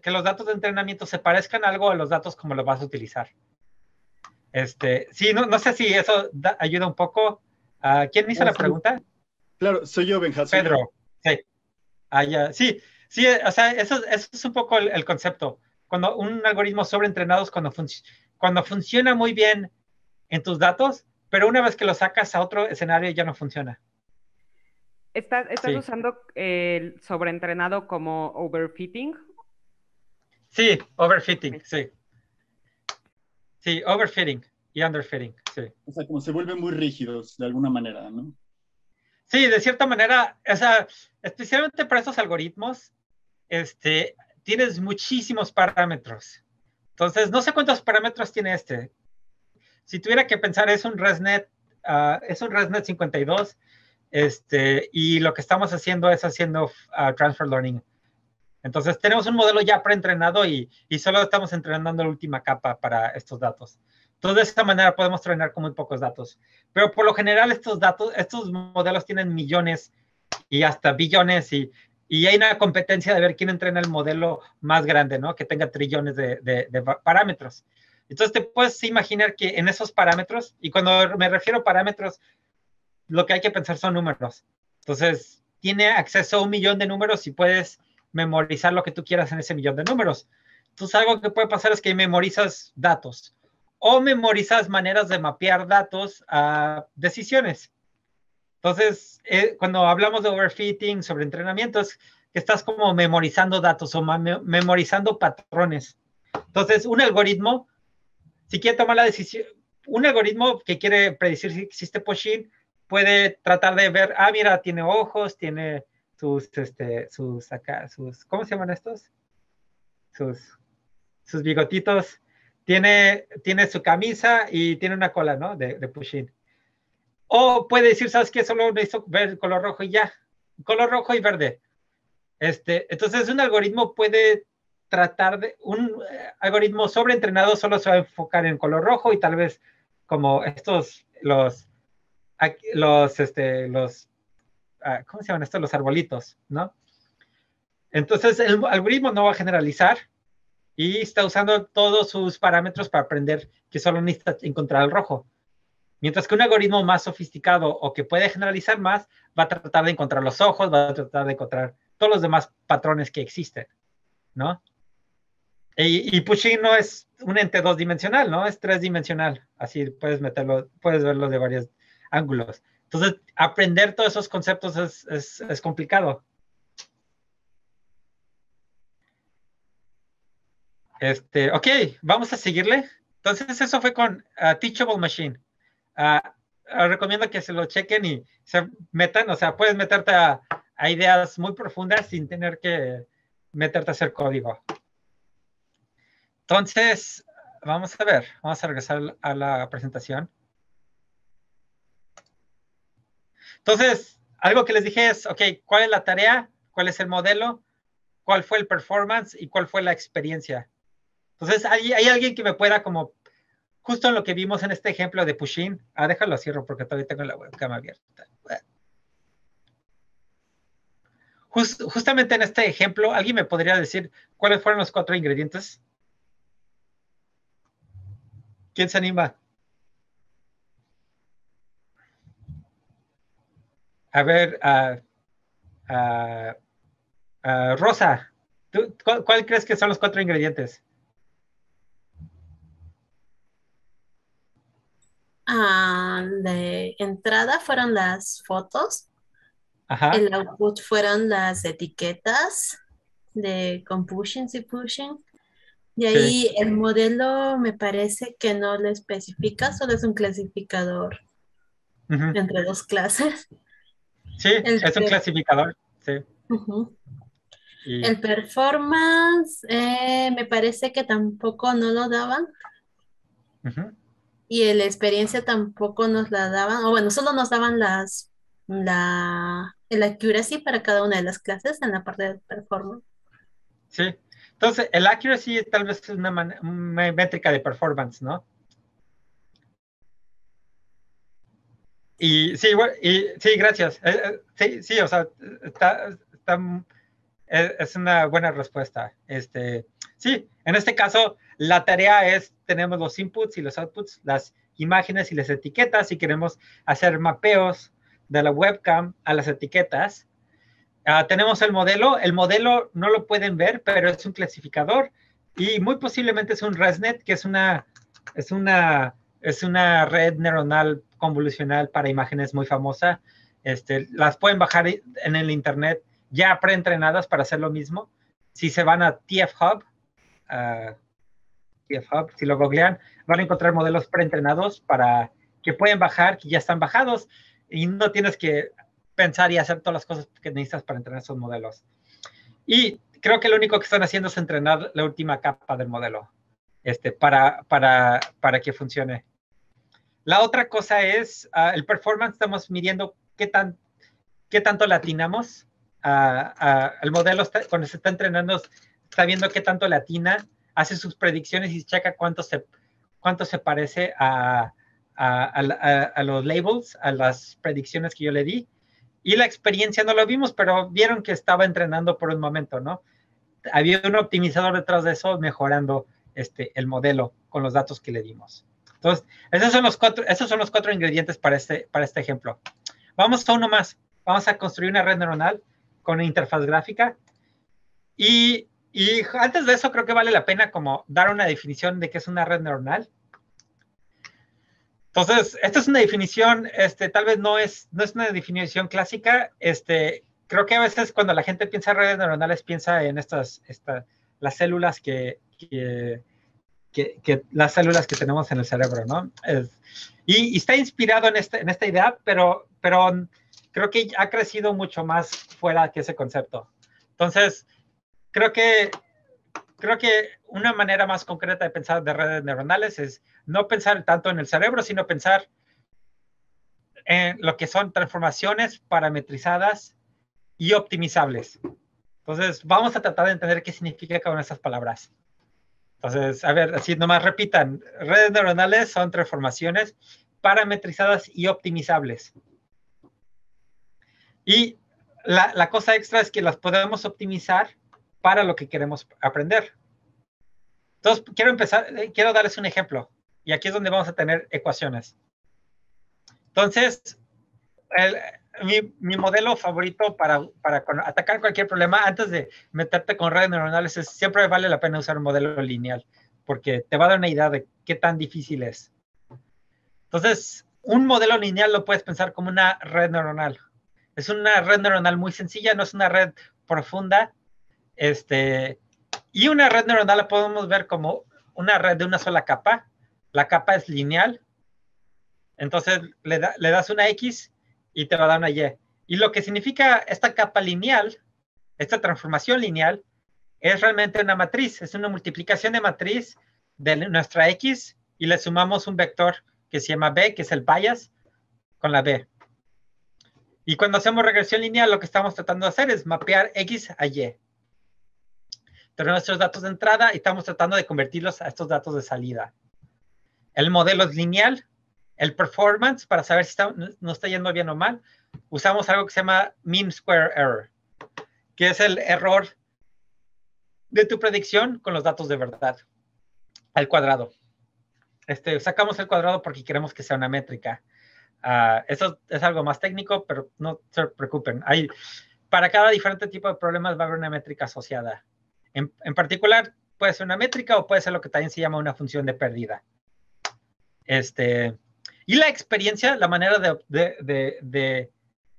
Speaker 2: los datos de entrenamiento se parezcan algo a los datos como los vas a utilizar. Sí, no sé si eso ayuda un poco. ¿Quién hizo la pregunta?
Speaker 3: Claro, soy yo, Benja.
Speaker 2: Pedro. Sí. Ya. Sí, o sea, eso es un poco el concepto. Cuando un algoritmo sobreentrenado es cuando funciona muy bien en tus datos, pero una vez que lo sacas a otro escenario ya no funciona.
Speaker 1: ¿Estás
Speaker 2: Sí.
Speaker 1: usando el sobreentrenado como overfitting?
Speaker 2: Sí, overfitting, sí. Sí, overfitting y underfitting, sí.
Speaker 3: O sea, como se vuelven muy rígidos de alguna manera, ¿no?
Speaker 2: Sí, de cierta manera, o sea, especialmente para estos algoritmos, tienes muchísimos parámetros. Entonces, no sé cuántos parámetros tiene este. Si tuviera que pensar, es un ResNet 52, y lo que estamos haciendo es haciendo transfer learning. Entonces, tenemos un modelo ya preentrenado y solo estamos entrenando la última capa para estos datos. Entonces, de esta manera podemos entrenar con muy pocos datos. Pero por lo general, estos modelos tienen millones y hasta billones y hay una competencia de ver quién entrena el modelo más grande, ¿no? Que tenga trillones de parámetros. Entonces, te puedes imaginar que en esos parámetros, y cuando me refiero a parámetros, lo que hay que pensar son números. Entonces, tiene acceso a 1 millón de números y puedes memorizar lo que tú quieras en ese millón de números. Entonces, algo que puede pasar es que memorizas datos o memorizas maneras de mapear datos a decisiones. Entonces, cuando hablamos de overfitting, sobre entrenamiento, es que estás como memorizando datos o memorizando patrones. Entonces, un algoritmo, si quiere tomar la decisión, un algoritmo que quiere predecir si existe pushing, puede tratar de ver, mira, tiene ojos, tiene sus, ¿cómo se llaman estos? Sus bigotitos, tiene su camisa y tiene una cola, ¿no? De pushing. O puede decir, ¿sabes qué? Solo necesito ver el color rojo y ya. Color rojo y verde. Entonces, un algoritmo puede un algoritmo sobreentrenado solo se va a enfocar en color rojo y tal vez como ¿cómo se llaman estos? Los arbolitos, ¿no? Entonces, el algoritmo no va a generalizar y está usando todos sus parámetros para aprender que solo necesita encontrar el rojo. Mientras que un algoritmo más sofisticado o que puede generalizar más, va a tratar de encontrar los ojos, va a tratar de encontrar todos los demás patrones que existen, ¿no? Y pushing no es un ente 2-dimensional, ¿no? Es 3-dimensional. Así puedes verlo de varios ángulos. Entonces, aprender todos esos conceptos es complicado. Ok, vamos a seguirle. Entonces, eso fue con Teachable Machine. Recomiendo que se lo chequen y se metan, o sea, puedes meterte a ideas muy profundas sin tener que meterte a hacer código. Entonces, vamos a ver, vamos a regresar a la presentación. Entonces, algo que les dije es, ok, ¿cuál es la tarea? ¿Cuál es el modelo? ¿Cuál fue el performance? ¿Y cuál fue la experiencia? Entonces, ¿hay alguien que me pueda como, justo en lo que vimos en este ejemplo de Pusheen? Déjalo cierro porque todavía tengo la webcam abierta. Justamente en este ejemplo, ¿alguien me podría decir cuáles fueron los 4 ingredientes? ¿Quién se anima? A ver, Rosa, ¿cuál crees que son los 4 ingredientes?
Speaker 9: De entrada fueron las fotos,
Speaker 2: Ajá.
Speaker 9: el output fueron las etiquetas con pushing y pushing. Y ahí
Speaker 2: Sí.
Speaker 9: el modelo me parece que no lo especifica, solo es un clasificador entre 2 clases.
Speaker 2: Sí, es un clasificador. Sí.
Speaker 9: El performance me parece que tampoco no lo daban. Y la experiencia tampoco nos la daban, o bueno, solo nos daban el accuracy para cada una de las clases en la parte de performance.
Speaker 2: Sí, entonces el accuracy tal vez es una métrica de performance, ¿no? Y sí, sí, gracias. Sí, o sea, es una buena respuesta. Sí, en este caso, la tarea es, tenemos los inputs y los outputs, las imágenes y las etiquetas, y queremos hacer mapeos de la webcam a las etiquetas. Tenemos el modelo no lo pueden ver, pero es un clasificador, y muy posiblemente es un ResNet, que es una red neuronal convolucional para imágenes muy famosa. Las pueden bajar en el internet ya preentrenadas para hacer lo mismo. Si se van a TF-Hub, si lo googlean, van a encontrar modelos preentrenados para que pueden bajar, que ya están bajados, y no tienes que pensar y hacer todas las cosas que necesitas para entrenar esos modelos. Y creo que lo único que están haciendo es entrenar la última capa del modelo para que funcione. La otra cosa es el performance. Estamos midiendo qué tanto le atinamos. El modelo, cuando se está entrenando, está viendo qué tanto le atina, hace sus predicciones y checa cuánto se parece a los labels, a las predicciones que yo le di. Y la experiencia no lo vimos, pero vieron que estaba entrenando por un momento, ¿no? Había un optimizador detrás de eso mejorando el modelo con los datos que le dimos. Entonces, esos son los 4 ingredientes para este ejemplo. Vamos a uno más. Vamos a construir una red neuronal con una interfaz gráfica. Y antes de eso, creo que vale la pena como dar una definición de qué es una red neuronal. Entonces, esta es una definición, tal vez no es una definición clásica. Creo que a veces cuando la gente piensa en redes neuronales, piensa en las células las células que tenemos en el cerebro, ¿no? Y está inspirado en esta idea, pero creo que ha crecido mucho más fuera que ese concepto. Entonces, creo que una manera más concreta de pensar de redes neuronales es no pensar tanto en el cerebro, sino pensar en lo que son transformaciones parametrizadas y optimizables. Entonces, vamos a tratar de entender qué significa cada una de esas palabras. Entonces, a ver, así nomás repitan. Redes neuronales son transformaciones parametrizadas y optimizables. Y la cosa extra es que las podemos optimizar para lo que queremos aprender. Entonces, quiero darles un ejemplo. Y aquí es donde vamos a tener ecuaciones. Entonces, mi modelo favorito para atacar cualquier problema, antes de meterte con redes neuronales, siempre vale la pena usar un modelo lineal, porque te va a dar una idea de qué tan difícil es. Entonces, un modelo lineal lo puedes pensar como una red neuronal. Es una red neuronal muy sencilla, no es una red profunda, Y una red neuronal la podemos ver como una red de una sola capa. La capa es lineal. Entonces le das una X y te va a dar una Y. Y lo que significa esta capa lineal, esta transformación lineal, es realmente una matriz. Es una multiplicación de matriz de nuestra X y le sumamos un vector que se llama B, que es el bias, con la B. Y cuando hacemos regresión lineal, lo que estamos tratando de hacer es mapear X a Y. Tenemos nuestros datos de entrada y estamos tratando de convertirlos a estos datos de salida. El modelo es lineal. El performance, para saber si nos está yendo bien o mal, usamos algo que se llama mean square error, que es el error de tu predicción con los datos de verdad, al cuadrado. Sacamos el cuadrado porque queremos que sea una métrica. Eso es algo más técnico, pero no se preocupen. Para cada diferente tipo de problemas va a haber una métrica asociada. En particular, puede ser una métrica o puede ser lo que también se llama una función de pérdida. Y la experiencia, la manera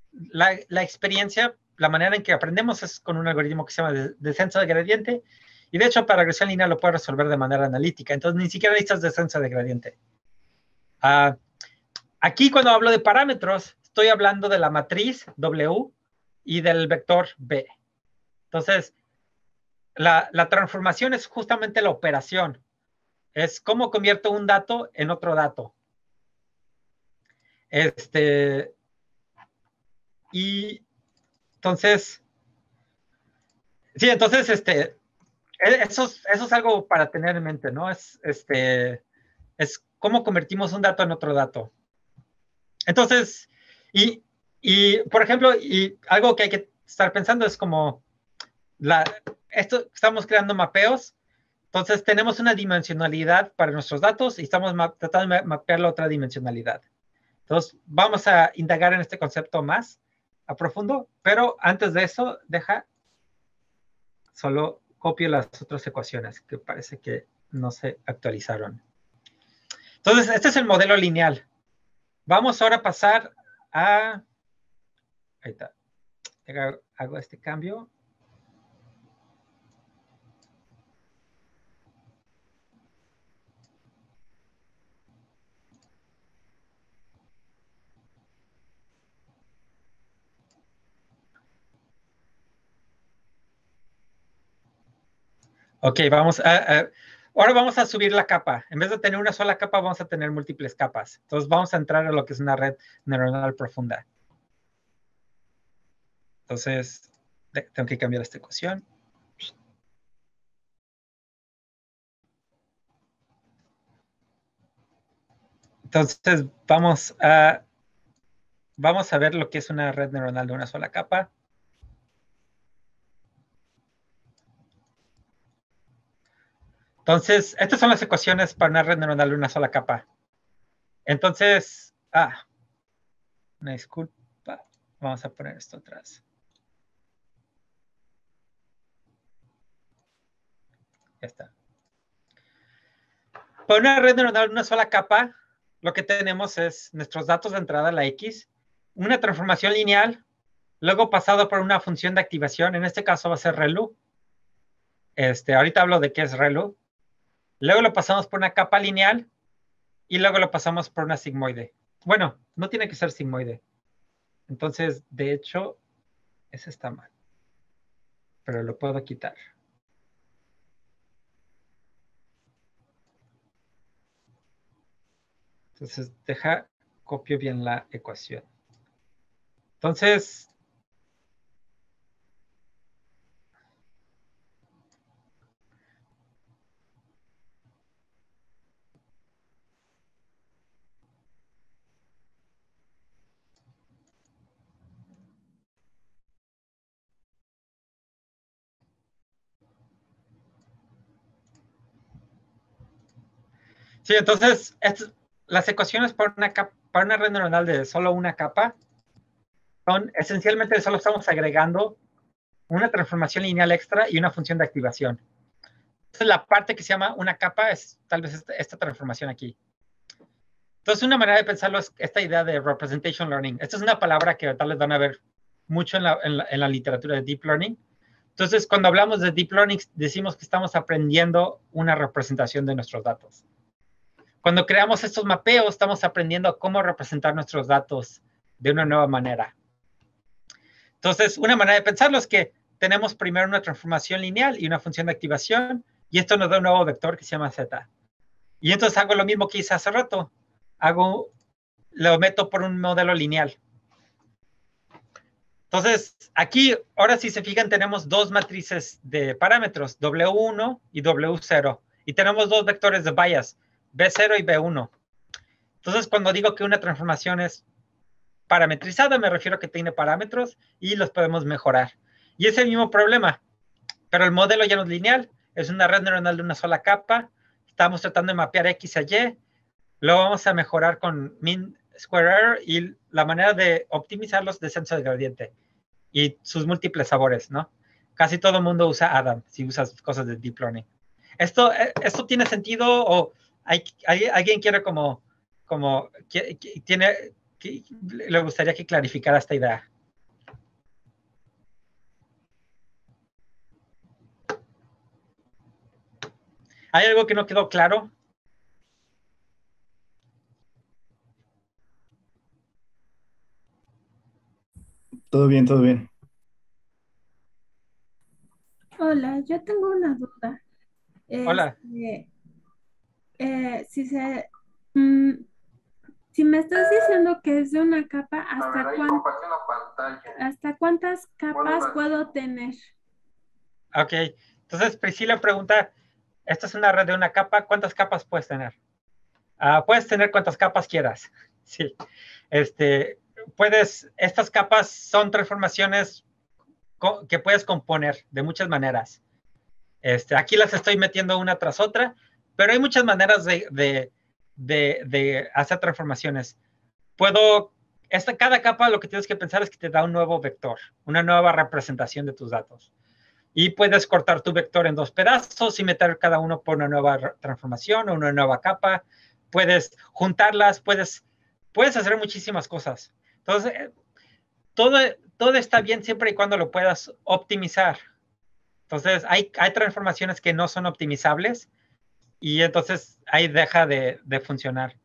Speaker 2: la experiencia, la manera en que aprendemos es con un algoritmo que se llama descenso de gradiente. Y de hecho, para regresión lineal lo puedes resolver de manera analítica. Entonces, ni siquiera necesitas descenso de gradiente. Aquí, cuando hablo de parámetros, estoy hablando de la matriz W y del vector B. Entonces, la transformación es justamente la operación. Es cómo convierto un dato en otro dato. Y entonces, sí, entonces, eso es algo para tener en mente, ¿no? Es cómo convertimos un dato en otro dato. Entonces, por ejemplo, algo que hay que estar pensando es como, estamos creando mapeos, entonces tenemos una dimensionalidad para nuestros datos y estamos tratando de mapear la otra dimensionalidad. Entonces, vamos a indagar en este concepto más a profundo, pero antes de eso, solo copio las otras ecuaciones que parece que no se actualizaron. Entonces, este es el modelo lineal. Vamos ahora a pasar a... Ahí está. Hago este cambio. Ok, ahora vamos a subir la capa. En vez de tener una sola capa, vamos a tener múltiples capas. Entonces vamos a entrar a lo que es una red neuronal profunda. Entonces, tengo que cambiar esta ecuación. Entonces, vamos a ver lo que es una red neuronal de una sola capa. Entonces, estas son las ecuaciones para una red neuronal de una sola capa. Entonces, una disculpa. Vamos a poner esto atrás. Ya está. Para una red neuronal de una sola capa, lo que tenemos es nuestros datos de entrada, la X, una transformación lineal, luego pasado por una función de activación. En este caso va a ser ReLU. Ahorita hablo de qué es ReLU. Luego lo pasamos por una capa lineal y luego lo pasamos por una sigmoide. Bueno, no tiene que ser sigmoide. Entonces, de hecho, ese está mal. Pero lo puedo quitar. Entonces, copio bien la ecuación. Entonces, sí, entonces, las ecuaciones para una red neuronal de solo una capa son esencialmente solo estamos agregando una transformación lineal extra y una función de activación. Entonces, la parte que se llama una capa es tal vez esta transformación aquí. Entonces, una manera de pensarlo es esta idea de representation learning. Esta es una palabra que tal vez van a ver mucho en la literatura de deep learning. Entonces, cuando hablamos de Deep Learning, decimos que estamos aprendiendo una representación de nuestros datos. Cuando creamos estos mapeos, estamos aprendiendo cómo representar nuestros datos de una nueva manera. Entonces, una manera de pensarlo es que tenemos primero una transformación lineal y una función de activación, y esto nos da un nuevo vector que se llama z. Y entonces hago lo mismo que hice hace rato. Lo meto por un modelo lineal. Entonces, aquí, ahora si se fijan, tenemos dos matrices de parámetros, W1 y W0. Y tenemos dos vectores de bias, B0 y B1. Entonces, cuando digo que una transformación es parametrizada, me refiero a que tiene parámetros y los podemos mejorar. Y es el mismo problema, pero el modelo ya no es lineal, es una red neuronal de una sola capa. Estamos tratando de mapear X a Y. Lo vamos a mejorar con mean square error y la manera de optimizarlos, descenso de gradiente y sus múltiples sabores, ¿no? Casi todo el mundo usa Adam si usas cosas de Deep Learning. ¿Esto tiene sentido o alguien quiere le gustaría que clarificara esta idea? ¿Hay algo que no quedó claro?
Speaker 3: Todo bien, todo bien.
Speaker 10: Hola, yo tengo una duda.
Speaker 2: Hola.
Speaker 10: Si si me estás diciendo que es de una capa, ¿hasta cuántas capas puedo tener?
Speaker 2: Ok, entonces Priscila pregunta, esta es una red de una capa, ¿cuántas capas puedes tener? Puedes tener cuantas capas quieras. Sí. Estas capas son transformaciones que puedes componer de muchas maneras. Aquí las estoy metiendo una tras otra, pero hay muchas maneras de hacer transformaciones. Cada capa lo que tienes que pensar es que te da un nuevo vector, una nueva representación de tus datos. Y puedes cortar tu vector en dos pedazos y meter cada uno por una nueva transformación o una nueva capa. Puedes juntarlas, puedes hacer muchísimas cosas. Entonces, todo está bien siempre y cuando lo puedas optimizar. Entonces, hay transformaciones que no son optimizables y entonces ahí deja de funcionar.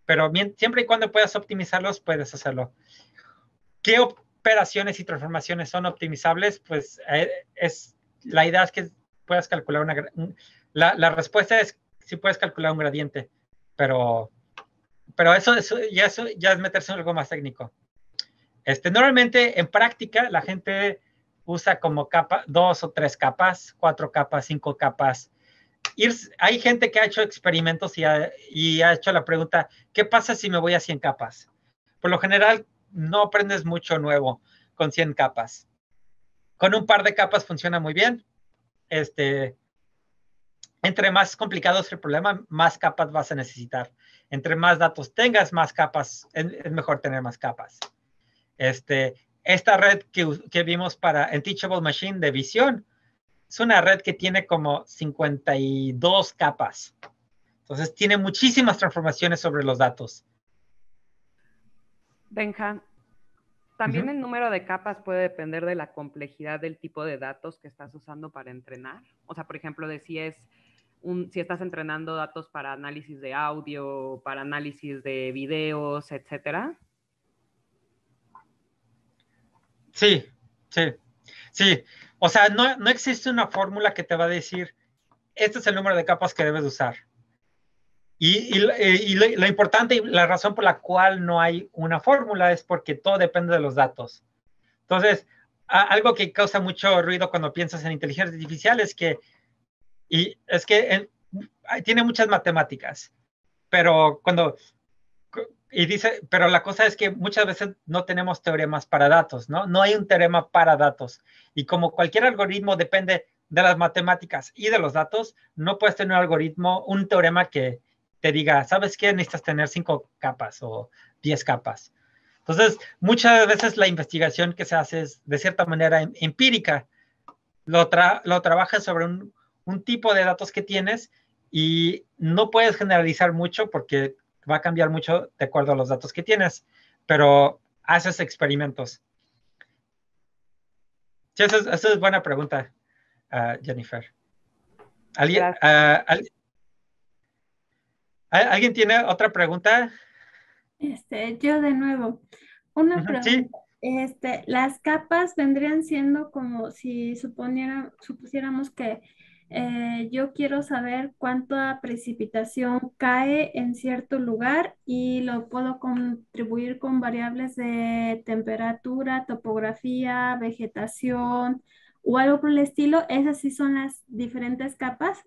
Speaker 2: Pero siempre y cuando puedas optimizarlos, puedes hacerlo. ¿Qué operaciones y transformaciones son optimizables? Pues la idea es que puedas calcular la respuesta es si puedes calcular un gradiente, pero eso ya es meterse en algo más técnico. Normalmente en práctica la gente usa como 2 o 3 capas, 4 capas, 5 capas. Hay gente que ha hecho experimentos y ha hecho la pregunta, ¿qué pasa si me voy a 100 capas? Por lo general, no aprendes mucho nuevo con 100 capas. Con un par de capas funciona muy bien. Entre más complicado es el problema, más capas vas a necesitar. Entre más datos tengas, más capas, es mejor tener más capas. Esta red que vimos en Teachable Machine de visión, es una red que tiene como 52 capas. Entonces, tiene muchísimas transformaciones sobre los datos.
Speaker 1: Benja, también el número de capas puede depender de la complejidad del tipo de datos que estás usando para entrenar. O sea, por ejemplo, si estás entrenando datos para análisis de audio, para análisis de videos, etcétera.
Speaker 2: Sí. O sea, no existe una fórmula que te va a decir, este es el número de capas que debes usar. Y lo importante y la razón por la cual no hay una fórmula es porque todo depende de los datos. Entonces, algo que causa mucho ruido cuando piensas en inteligencia artificial es que tiene muchas matemáticas, pero pero la cosa es que muchas veces no tenemos teoremas para datos, ¿no? No hay un teorema para datos. Y como cualquier algoritmo depende de las matemáticas y de los datos, no puedes tener un teorema que te diga, ¿sabes qué? Necesitas tener 5 capas o 10 capas. Entonces, muchas veces la investigación que se hace es de cierta manera empírica. Lo trabajas sobre un tipo de datos que tienes y no puedes generalizar mucho porque va a cambiar mucho de acuerdo a los datos que tienes, pero haces experimentos. Sí, esa es buena pregunta. Jennifer. ¿Alguien,
Speaker 1: Gracias.
Speaker 2: ¿alguien tiene otra pregunta?
Speaker 10: Yo de nuevo, una
Speaker 2: Sí,
Speaker 10: pregunta. Las capas vendrían siendo como si supusiéramos que yo quiero saber cuánta precipitación cae en cierto lugar y lo puedo contribuir con variables de temperatura, topografía, vegetación o algo por el estilo. ¿Esas sí son las diferentes capas?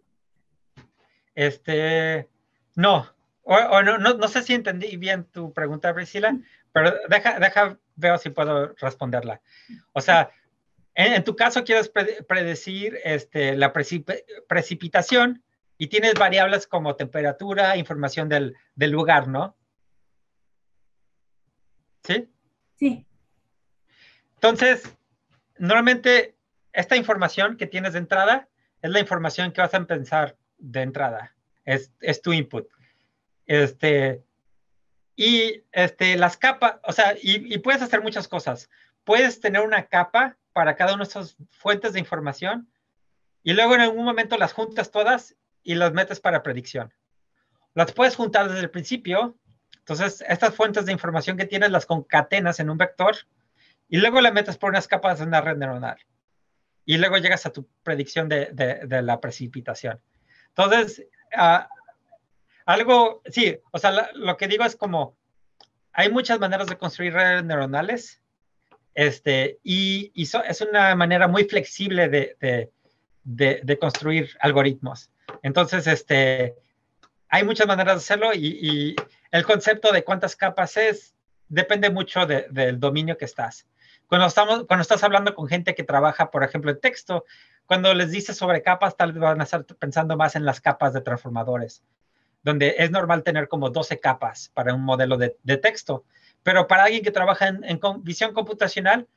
Speaker 2: no, o no sé si entendí bien tu pregunta, Priscila, pero veo si puedo responderla. O sea, en tu caso quieres predecir la precipitación y tienes variables como temperatura, información del lugar, ¿no? ¿Sí?
Speaker 10: Sí.
Speaker 2: Entonces, normalmente esta información que tienes de entrada es la información que vas a pensar de entrada. Es tu input. Las capas, o sea, y puedes hacer muchas cosas. Puedes tener una capa para cada una de esas fuentes de información y luego en algún momento las juntas todas y las metes para predicción. Las puedes juntar desde el principio. Entonces, estas fuentes de información que tienes las concatenas en un vector y luego le metes por unas capas de una red neuronal. Y luego llegas a tu predicción de la precipitación. Entonces, sí, o sea, lo que digo es como, hay muchas maneras de construir redes neuronales, es una manera muy flexible de construir algoritmos. Entonces, hay muchas maneras de hacerlo y el concepto de cuántas capas depende mucho del dominio que estás. Cuando estás hablando con gente que trabaja, por ejemplo, en texto, cuando les dices sobre capas, tal vez van a estar pensando más en las capas de transformadores, donde es normal tener como 12 capas para un modelo de texto. Pero para alguien que trabaja en visión computacional,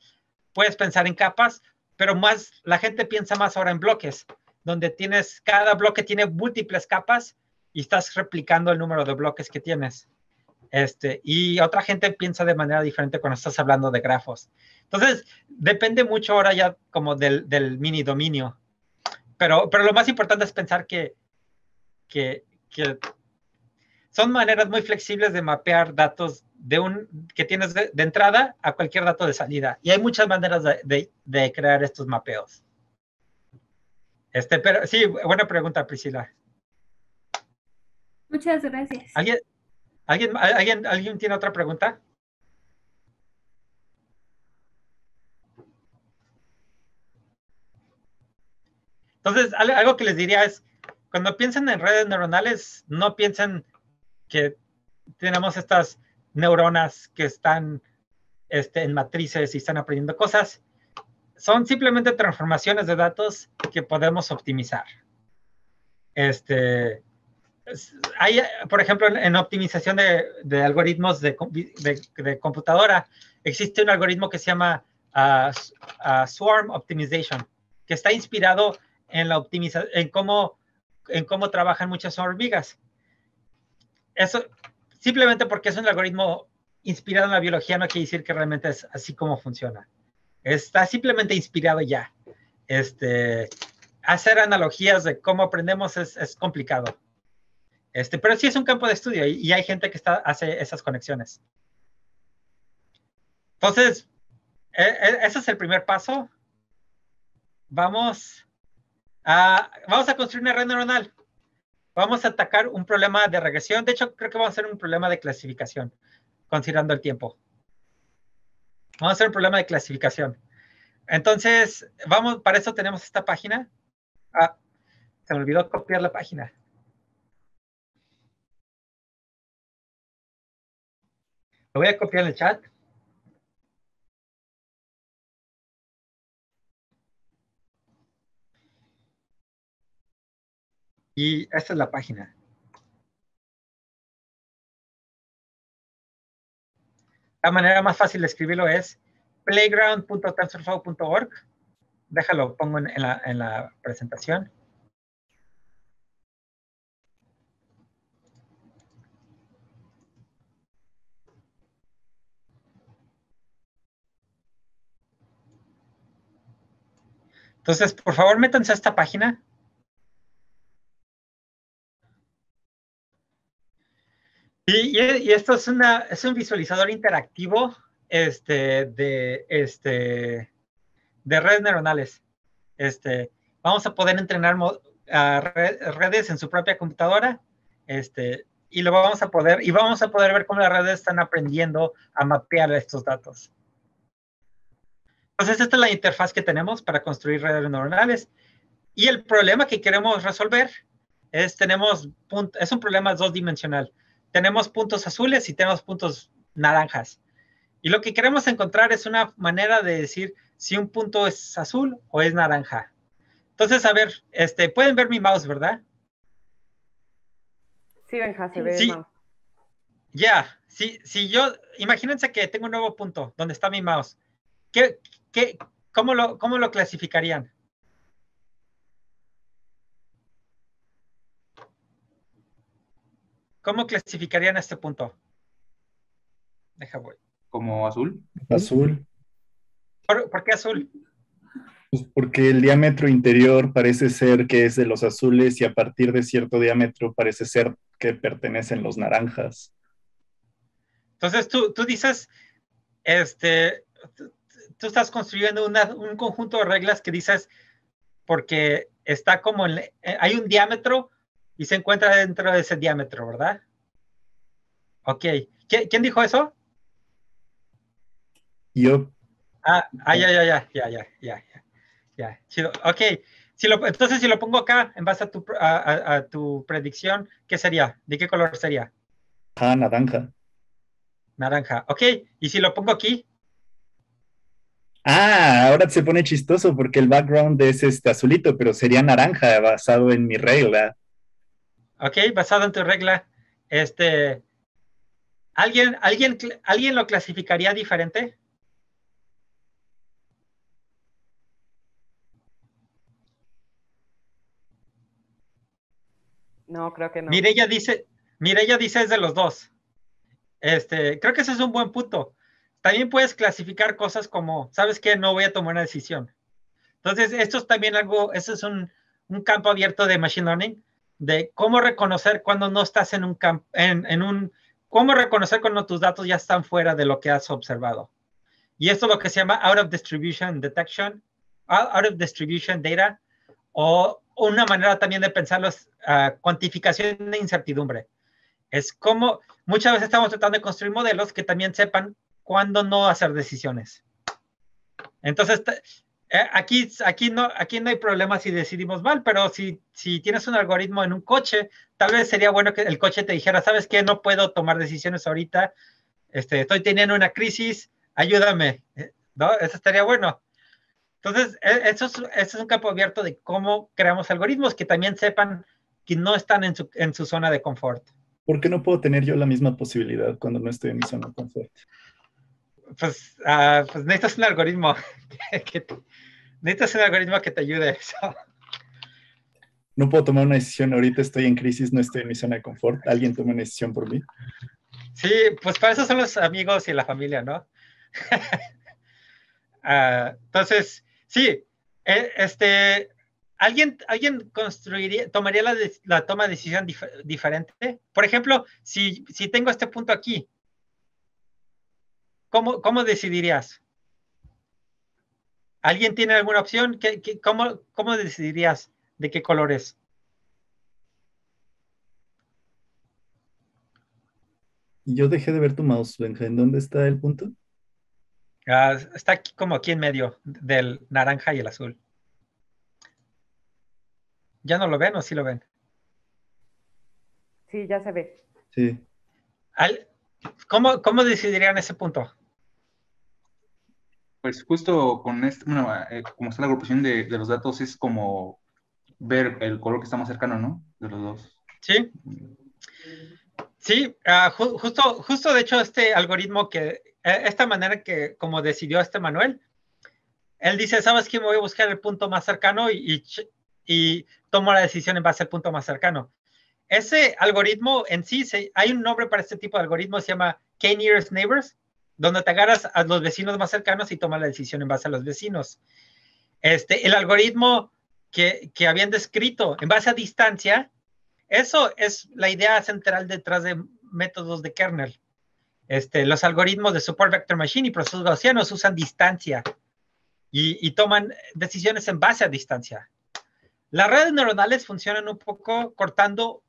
Speaker 2: puedes pensar en capas, pero la gente piensa más ahora en bloques, donde cada bloque tiene múltiples capas y estás replicando el número de bloques que tienes. Y otra gente piensa de manera diferente cuando estás hablando de grafos. Entonces, depende mucho ahora ya como del mini dominio. Pero lo más importante es pensar que son maneras muy flexibles de mapear datos que tienes de entrada a cualquier dato de salida. Y hay muchas maneras de crear estos mapeos. Pero sí, buena pregunta, Priscila.
Speaker 10: Muchas gracias.
Speaker 2: ¿Alguien tiene otra pregunta? Entonces, algo que les diría es, cuando piensan en redes neuronales, no piensen que tenemos estas neuronas que están en matrices y están aprendiendo cosas. Son simplemente transformaciones de datos que podemos optimizar. Hay, por ejemplo, en optimización de algoritmos de computadora, existe un algoritmo que se llama Swarm Optimization, que está inspirado en en cómo trabajan muchas hormigas. Eso, simplemente porque es un algoritmo inspirado en la biología, no quiere decir que realmente es así como funciona. Está simplemente inspirado ya. Hacer analogías de cómo aprendemos es complicado. Pero sí es un campo de estudio y hay gente que hace esas conexiones. Entonces, ese es el primer paso. Vamos a construir una red neuronal. Vamos a atacar un problema de regresión. De hecho, creo que vamos a hacer un problema de clasificación, considerando el tiempo. Vamos a hacer un problema de clasificación. Entonces, para eso tenemos esta página. Se me olvidó copiar la página. Lo voy a copiar en el chat. Y esta es la página. La manera más fácil de escribirlo es playground.tensorflow.org. Déjalo, pongo en la presentación. Entonces, por favor, métanse a esta página. Y esto es un visualizador interactivo de redes neuronales. Vamos a poder entrenar redes en su propia computadora, y vamos a poder ver cómo las redes están aprendiendo a mapear estos datos. Entonces, esta es la interfaz que tenemos para construir redes neuronales. Y el problema que queremos resolver es un problema dos-dimensional. Tenemos puntos azules y tenemos puntos naranjas. Y lo que queremos encontrar es una manera de decir si un punto es azul o es naranja. Entonces, a ver, pueden ver mi mouse, ¿verdad?
Speaker 1: Sí, Benja, se ve
Speaker 2: sí.
Speaker 1: el mouse.
Speaker 2: Ya, si yo, imagínense que tengo un nuevo punto donde está mi mouse. ¿Cómo lo clasificarían? ¿Cómo clasificarían este punto? Voy.
Speaker 6: ¿Como azul?
Speaker 11: Azul.
Speaker 2: ¿Por qué azul?
Speaker 11: Pues porque el diámetro interior parece ser que es de los azules y a partir de cierto diámetro parece ser que pertenecen los naranjas.
Speaker 2: Entonces tú dices, tú estás construyendo un conjunto de reglas que dices porque está como hay un diámetro y se encuentra dentro de ese diámetro, ¿verdad? Ok. ¿Quién dijo eso?
Speaker 11: Yo.
Speaker 2: Ya. Chido. Ok. Entonces, si lo pongo acá, en base a tu predicción, ¿qué sería? ¿De qué color sería?
Speaker 11: Naranja.
Speaker 2: Naranja. Ok. ¿Y si lo pongo aquí?
Speaker 11: Ahora se pone chistoso porque el background es azulito, pero sería naranja basado en mi regla.
Speaker 2: Ok, basado en tu regla. ¿Alguien lo clasificaría diferente?
Speaker 1: No, creo que no.
Speaker 2: Mireya dice es de los dos. Creo que ese es un buen punto. También puedes clasificar cosas como, ¿sabes qué? No voy a tomar una decisión. Entonces, esto es también eso es un campo abierto de Machine Learning, de cómo reconocer cuando no estás en un campo, cómo reconocer cuando tus datos ya están fuera de lo que has observado. Y esto es lo que se llama out of distribution detection, out of distribution data, o una manera también de pensarlo es cuantificación de incertidumbre. Es como muchas veces estamos tratando de construir modelos que también sepan cuándo no hacer decisiones. Entonces, aquí no hay problema si decidimos mal, pero si tienes un algoritmo en un coche, tal vez sería bueno que el coche te dijera, ¿sabes qué? No puedo tomar decisiones ahorita, estoy teniendo una crisis, ayúdame, ¿no? Eso estaría bueno. Entonces, eso es un campo abierto de cómo creamos algoritmos que también sepan que no están en su zona de confort.
Speaker 11: ¿Por qué no puedo tener yo la misma posibilidad cuando no estoy en mi zona de confort?
Speaker 2: Pues necesitas un algoritmo necesitas un algoritmo que te ayude a eso.
Speaker 11: No puedo tomar una decisión ahorita, estoy en crisis, no estoy en mi zona de confort. ¿Alguien toma una decisión por mí?
Speaker 2: Sí, pues para eso son los amigos y la familia, ¿no? Entonces, sí, ¿alguien tomaría la toma de decisión diferente? Por ejemplo, si tengo este punto aquí, ¿cómo decidirías? ¿Alguien tiene alguna opción? ¿Cómo decidirías de qué color es?
Speaker 11: Yo dejé de ver tu mouse, Benja. ¿En dónde está el punto?
Speaker 2: Está aquí en medio del naranja y el azul. ¿Ya no lo ven o sí lo ven?
Speaker 1: Sí, ya se ve.
Speaker 11: Sí.
Speaker 2: ¿Cómo decidirían ese punto?
Speaker 6: Pues justo con como está la agrupación de los datos, es como ver el color que está más cercano, ¿no? De los dos.
Speaker 2: Sí. Sí, justo de hecho este algoritmo esta manera que como decidió Manuel, él dice, ¿sabes qué? Me voy a buscar el punto más cercano y tomo la decisión en base al punto más cercano. Ese algoritmo en sí, hay un nombre para este tipo de algoritmo, se llama K-Nearest Neighbors, donde te agarras a los vecinos más cercanos y tomas la decisión en base a los vecinos. El algoritmo que habían descrito en base a distancia, eso es la idea central detrás de métodos de kernel. Los algoritmos de Support Vector Machine y procesos gaussianos usan distancia y toman decisiones en base a distancia. Las redes neuronales funcionan un poco cortando,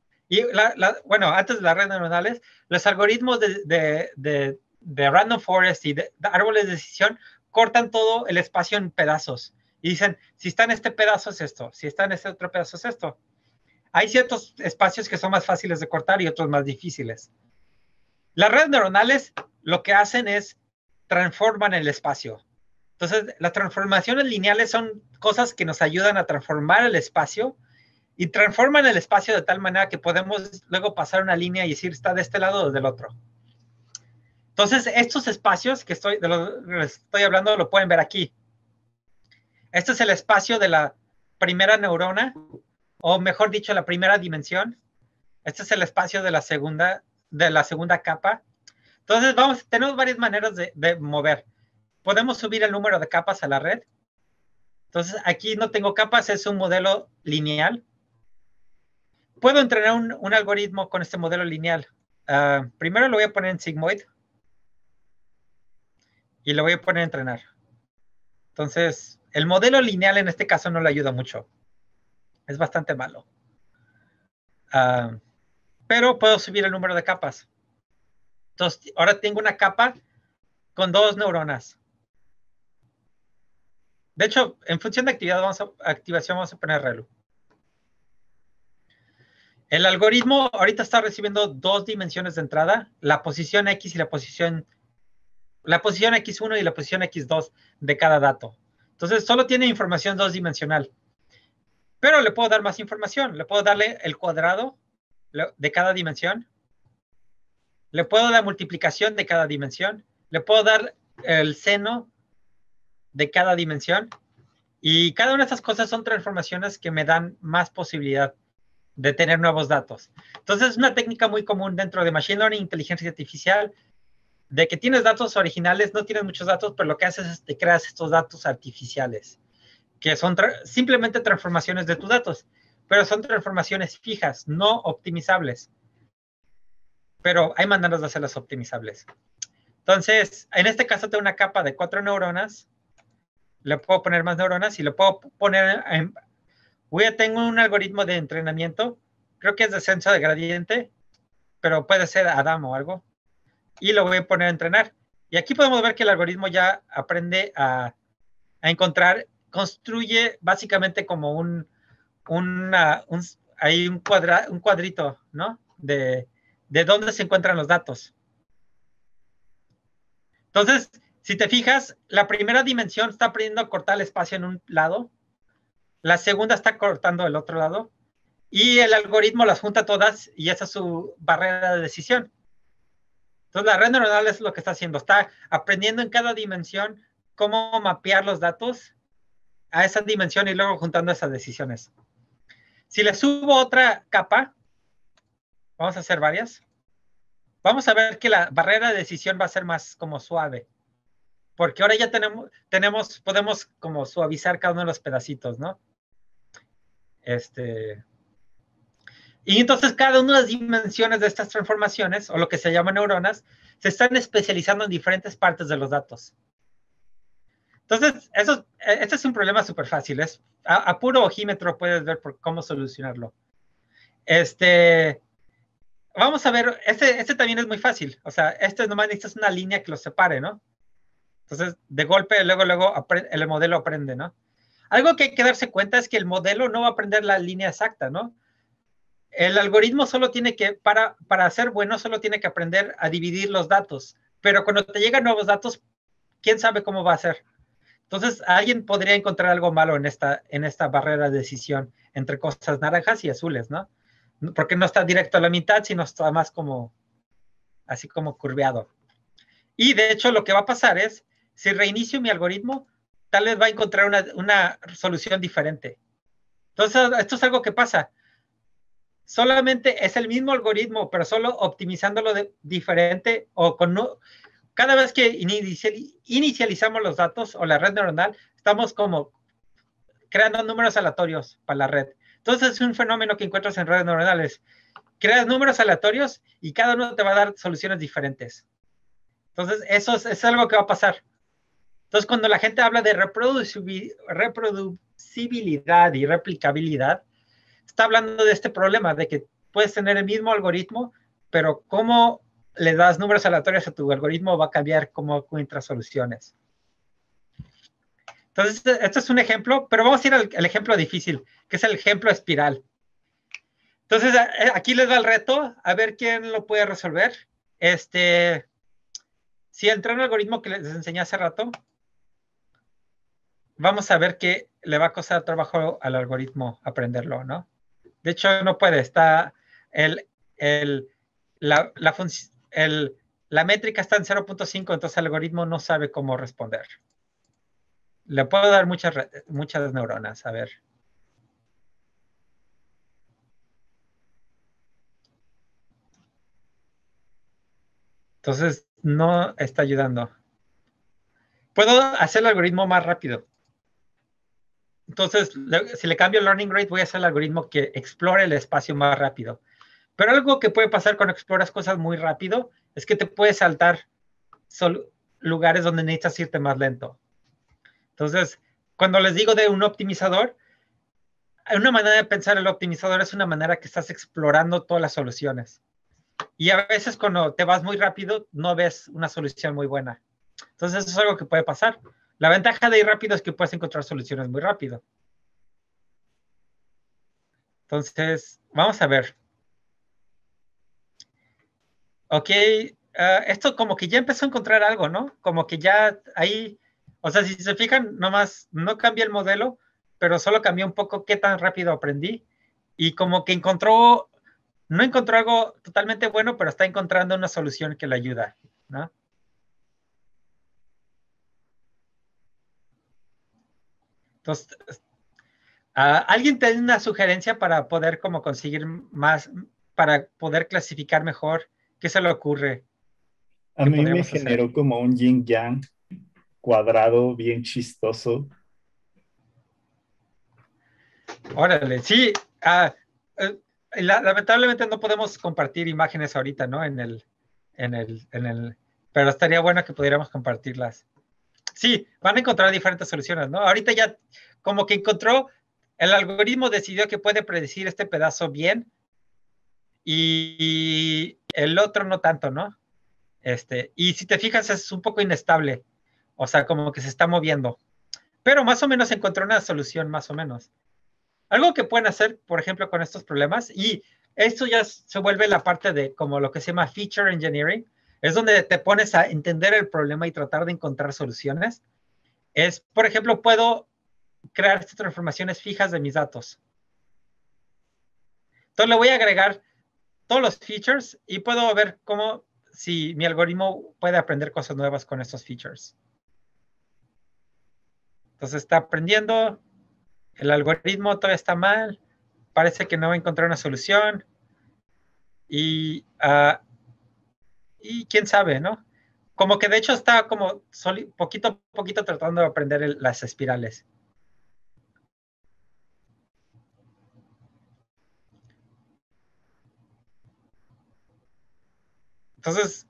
Speaker 2: bueno, antes de las redes neuronales, los algoritmos de Random Forest y de árboles de decisión cortan todo el espacio en pedazos. Y dicen, si está en este pedazo es esto, si está en este otro pedazo es esto. Hay ciertos espacios que son más fáciles de cortar y otros más difíciles. Las redes neuronales lo que hacen es transforman el espacio. Entonces, las transformaciones lineales son cosas que nos ayudan a transformar el espacio y transforman el espacio de tal manera que podemos luego pasar una línea y decir está de este lado o del otro. Entonces, estos espacios de los que estoy hablando lo pueden ver aquí. Este es el espacio de la primera neurona, o mejor dicho, la primera dimensión. Este es el espacio de la segunda capa. Entonces, tenemos varias maneras de mover. Podemos subir el número de capas a la red. Entonces, aquí no tengo capas, es un modelo lineal. Puedo entrenar un algoritmo con este modelo lineal. Primero lo voy a poner en sigmoid. Y lo voy a poner a entrenar. Entonces, el modelo lineal en este caso no le ayuda mucho. Es bastante malo. Pero puedo subir el número de capas. Entonces, ahora tengo una capa con 2 neuronas. De hecho, en función de activación vamos a poner ReLU. El algoritmo ahorita está recibiendo 2 dimensiones de entrada, la posición X y la posición X1 y la posición X2 de cada dato. Entonces, solo tiene información 2-dimensional. Pero le puedo dar más información. Le puedo darle el cuadrado de cada dimensión. Le puedo dar multiplicación de cada dimensión. Le puedo dar el seno de cada dimensión. Y cada una de estas cosas son transformaciones que me dan más posibilidad de tener nuevos datos. Entonces, es una técnica muy común dentro de Machine Learning, inteligencia artificial, de que tienes datos originales, no tienes muchos datos, pero lo que haces es te creas estos datos artificiales, que son simplemente transformaciones de tus datos, pero son transformaciones fijas, no optimizables. Pero hay maneras de hacerlas optimizables. Entonces, en este caso tengo una capa de 4 neuronas, le puedo poner más neuronas y le puedo poner tengo un algoritmo de entrenamiento, creo que es descenso de gradiente, pero puede ser Adam o algo. Y lo voy a poner a entrenar. Y aquí podemos ver que el algoritmo ya aprende a encontrar, construye básicamente como un cuadrito, ¿no? De dónde se encuentran los datos. Entonces, si te fijas, la primera dimensión está aprendiendo a cortar el espacio en un lado, la segunda está cortando el otro lado, y el algoritmo las junta todas y esa es su barrera de decisión. Entonces, la red neuronal es lo que está haciendo. Está aprendiendo en cada dimensión cómo mapear los datos a esa dimensión y luego juntando esas decisiones. Si le subo otra capa, vamos a hacer varias, vamos a ver que la barrera de decisión va a ser más como suave. Porque ahora ya podemos como suavizar cada uno de los pedacitos, ¿no? Y entonces cada una de las dimensiones de estas transformaciones, o lo que se llama neuronas, se están especializando en diferentes partes de los datos. Entonces, este es un problema súper fácil. A puro ojímetro puedes ver cómo solucionarlo. Vamos a ver, este también es muy fácil. O sea, nomás necesitas una línea que los separe, ¿no? Entonces, de golpe, luego el modelo aprende, ¿no? Algo que hay que darse cuenta es que el modelo no va a aprender la línea exacta, ¿no? El algoritmo solo tiene que, para ser bueno, solo tiene que aprender a dividir los datos. Pero cuando te llegan nuevos datos, ¿quién sabe cómo va a ser? Entonces, alguien podría encontrar algo malo en esta barrera de decisión entre cosas naranjas y azules, ¿no? Porque no está directo a la mitad, sino está más como, así como curveado. Y de hecho, lo que va a pasar es, si reinicio mi algoritmo, tal vez va a encontrar una solución diferente. Entonces, esto es algo que pasa. Solamente es el mismo algoritmo, pero solo optimizándolo diferente o cada vez que inicializamos los datos o la red neuronal, estamos como creando números aleatorios para la red. Entonces es un fenómeno que encuentras en redes neuronales. Creas números aleatorios y cada uno te va a dar soluciones diferentes. Entonces eso es algo que va a pasar. Entonces cuando la gente habla de reproducibilidad y replicabilidad, está hablando de este problema de que puedes tener el mismo algoritmo, pero cómo le das números aleatorios a tu algoritmo va a cambiar cómo encuentras soluciones. Entonces, esto es un ejemplo, pero vamos a ir al ejemplo difícil, que es el ejemplo espiral. Entonces, aquí les va el reto, a ver quién lo puede resolver. Si entra un algoritmo que les enseñé hace rato, vamos a ver que le va a costar trabajo al algoritmo aprenderlo, ¿no? De hecho, no puede, está la métrica está en 0.5, entonces el algoritmo no sabe cómo responder. Le puedo dar muchas neuronas, a ver. Entonces, no está ayudando. Puedo hacer el algoritmo más rápido. Entonces, si le cambio el learning rate, voy a hacer el algoritmo que explore el espacio más rápido. Pero algo que puede pasar cuando exploras cosas muy rápido es que te puedes saltar lugares donde necesitas irte más lento. Entonces, cuando les digo de un optimizador, una manera de pensar el optimizador es una manera que estás explorando todas las soluciones. Y a veces cuando te vas muy rápido, no ves una solución muy buena. Entonces, eso es algo que puede pasar. La ventaja de ir rápido es que puedes encontrar soluciones muy rápido. Entonces, vamos a ver. Ok, esto como que ya empezó a encontrar algo, ¿no? Como que ya ahí, o sea, si se fijan, nomás no cambié el modelo, pero solo cambié un poco qué tan rápido aprendí. Y como que no encontró algo totalmente bueno, pero está encontrando una solución que le ayuda, ¿no? Entonces, ¿alguien tiene una sugerencia para poder como conseguir más, para poder clasificar mejor? ¿Qué se le ocurre?
Speaker 11: A mí me generó como un yin-yang cuadrado bien chistoso.
Speaker 2: Órale, sí. Lamentablemente no podemos compartir imágenes ahorita, ¿no? Pero estaría bueno que pudiéramos compartirlas. Sí, van a encontrar diferentes soluciones, ¿no? Ahorita ya como que el algoritmo decidió que puede predecir este pedazo bien y el otro no tanto, ¿no? Y si te fijas es un poco inestable, o sea, como que se está moviendo. Pero más o menos encontró una solución, más o menos. Algo que pueden hacer, por ejemplo, con estos problemas, y esto ya se vuelve la parte de como lo que se llama feature engineering, es donde te pones a entender el problema y tratar de encontrar soluciones. Por ejemplo, puedo crear estas transformaciones fijas de mis datos. Entonces le voy a agregar todos los features y puedo ver si mi algoritmo puede aprender cosas nuevas con estos features. Entonces está aprendiendo. El algoritmo todavía está mal. Parece que no va a encontrar una solución. Y quién sabe, ¿no? Como que de hecho está como poquito a poquito tratando de aprender las espirales. Entonces,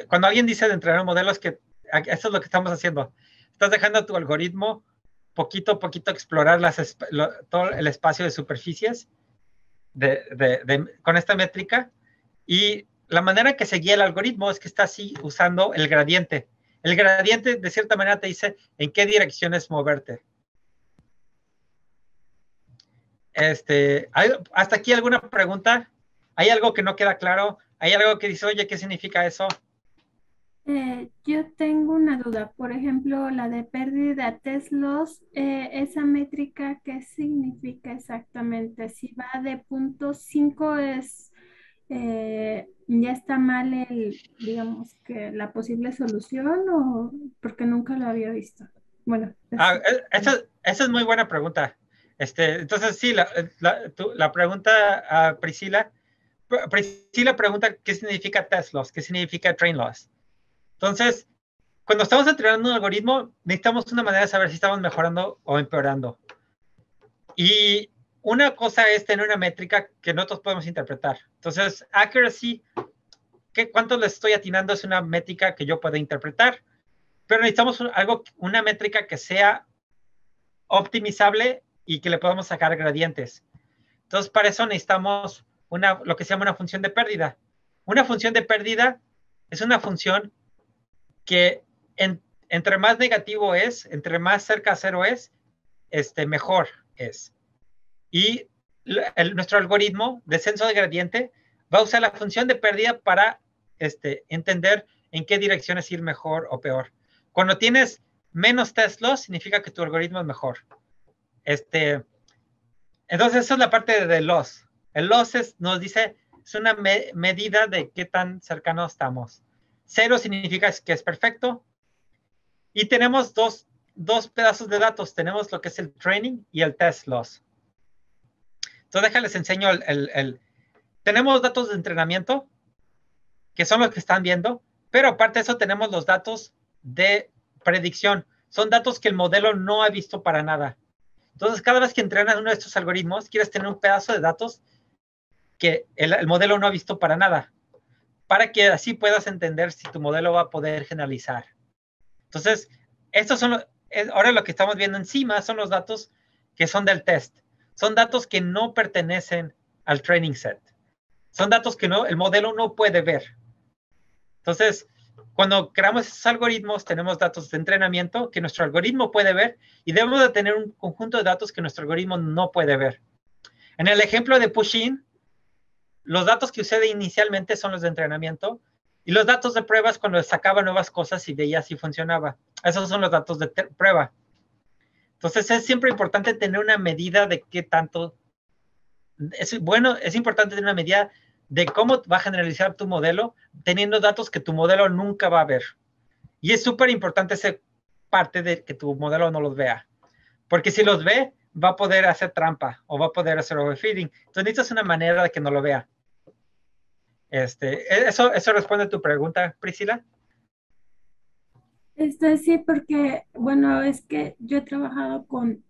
Speaker 2: cuando alguien dice de entrenar un modelo, es que eso es lo que estamos haciendo. Estás dejando a tu algoritmo poquito a poquito explorar todo el espacio de superficies con esta métrica. Y la manera que se guía el algoritmo es que está así usando el gradiente. El gradiente, de cierta manera, te dice en qué direcciones moverte. ¿Hasta aquí alguna pregunta? ¿Hay algo que no queda claro? ¿Hay algo que dice, oye, qué significa eso?
Speaker 10: Yo tengo una duda. Por ejemplo, la de pérdida test loss, esa métrica, ¿qué significa exactamente? Si va de 0.5 ya está mal digamos que la posible solución, o porque nunca lo había visto. Bueno.
Speaker 2: Esa es muy buena pregunta. Entonces, sí, la pregunta, Priscila pregunta qué significa test loss, qué significa train loss. Entonces, cuando estamos entrenando un algoritmo, necesitamos una manera de saber si estamos mejorando o empeorando. Y una cosa es tener una métrica que nosotros podemos interpretar. Entonces, accuracy, ¿cuánto le estoy atinando? Es una métrica que yo pueda interpretar, pero necesitamos una métrica que sea optimizable y que le podamos sacar gradientes. Entonces, para eso necesitamos lo que se llama una función de pérdida. Una función de pérdida es una función que entre más negativo es, entre más cerca a cero es, mejor es. Y nuestro algoritmo, descenso de gradiente, va a usar la función de pérdida para entender en qué direcciones ir mejor o peor. Cuando tienes menos test loss, significa que tu algoritmo es mejor. Entonces, esa es la parte de loss. El loss nos dice, es una medida de qué tan cercanos estamos. 0 significa que es perfecto. Y tenemos dos pedazos de datos. Tenemos lo que es el training y el test loss. Entonces, déjales enseño tenemos datos de entrenamiento, que son los que están viendo, pero aparte de eso tenemos los datos de predicción. Son datos que el modelo no ha visto para nada. Entonces, cada vez que entrenas uno de estos algoritmos, quieres tener un pedazo de datos que el modelo no ha visto para nada, para que así puedas entender si tu modelo va a poder generalizar. Entonces, estos son ahora lo que estamos viendo encima son los datos que son del test. Son datos que no pertenecen al training set. Son datos que el modelo no puede ver. Entonces, cuando creamos esos algoritmos, tenemos datos de entrenamiento que nuestro algoritmo puede ver y debemos de tener un conjunto de datos que nuestro algoritmo no puede ver. En el ejemplo de push-in, los datos que usé inicialmente son los de entrenamiento y los datos de pruebas cuando sacaba nuevas cosas y veía si funcionaba. Esos son los datos de prueba. Entonces, es siempre importante tener una medida de qué tanto... es importante tener una medida de cómo va a generalizar tu modelo teniendo datos que tu modelo nunca va a ver. Y es súper importante esa parte de que tu modelo no los vea. Porque si los ve, va a poder hacer trampa o va a poder hacer overfitting. Entonces necesitas una manera de que no lo vea. ¿Eso responde a tu pregunta, Priscila?
Speaker 10: Sí, porque, bueno, es que yo he trabajado con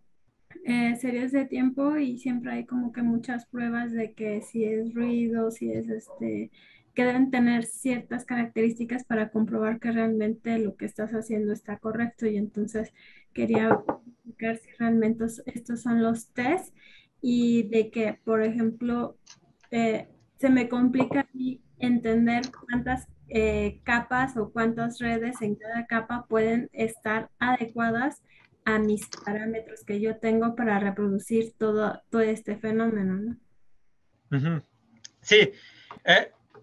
Speaker 10: series de tiempo y siempre hay como que muchas pruebas de que si es ruido, si es que deben tener ciertas características para comprobar que realmente lo que estás haciendo está correcto y entonces quería verificar si realmente estos son los tests y de que, por ejemplo, se me complica a mí entender cuántas capas o cuántas redes en cada capa pueden estar adecuadas a mis parámetros que yo tengo para reproducir todo este fenómeno, ¿no?
Speaker 2: Sí.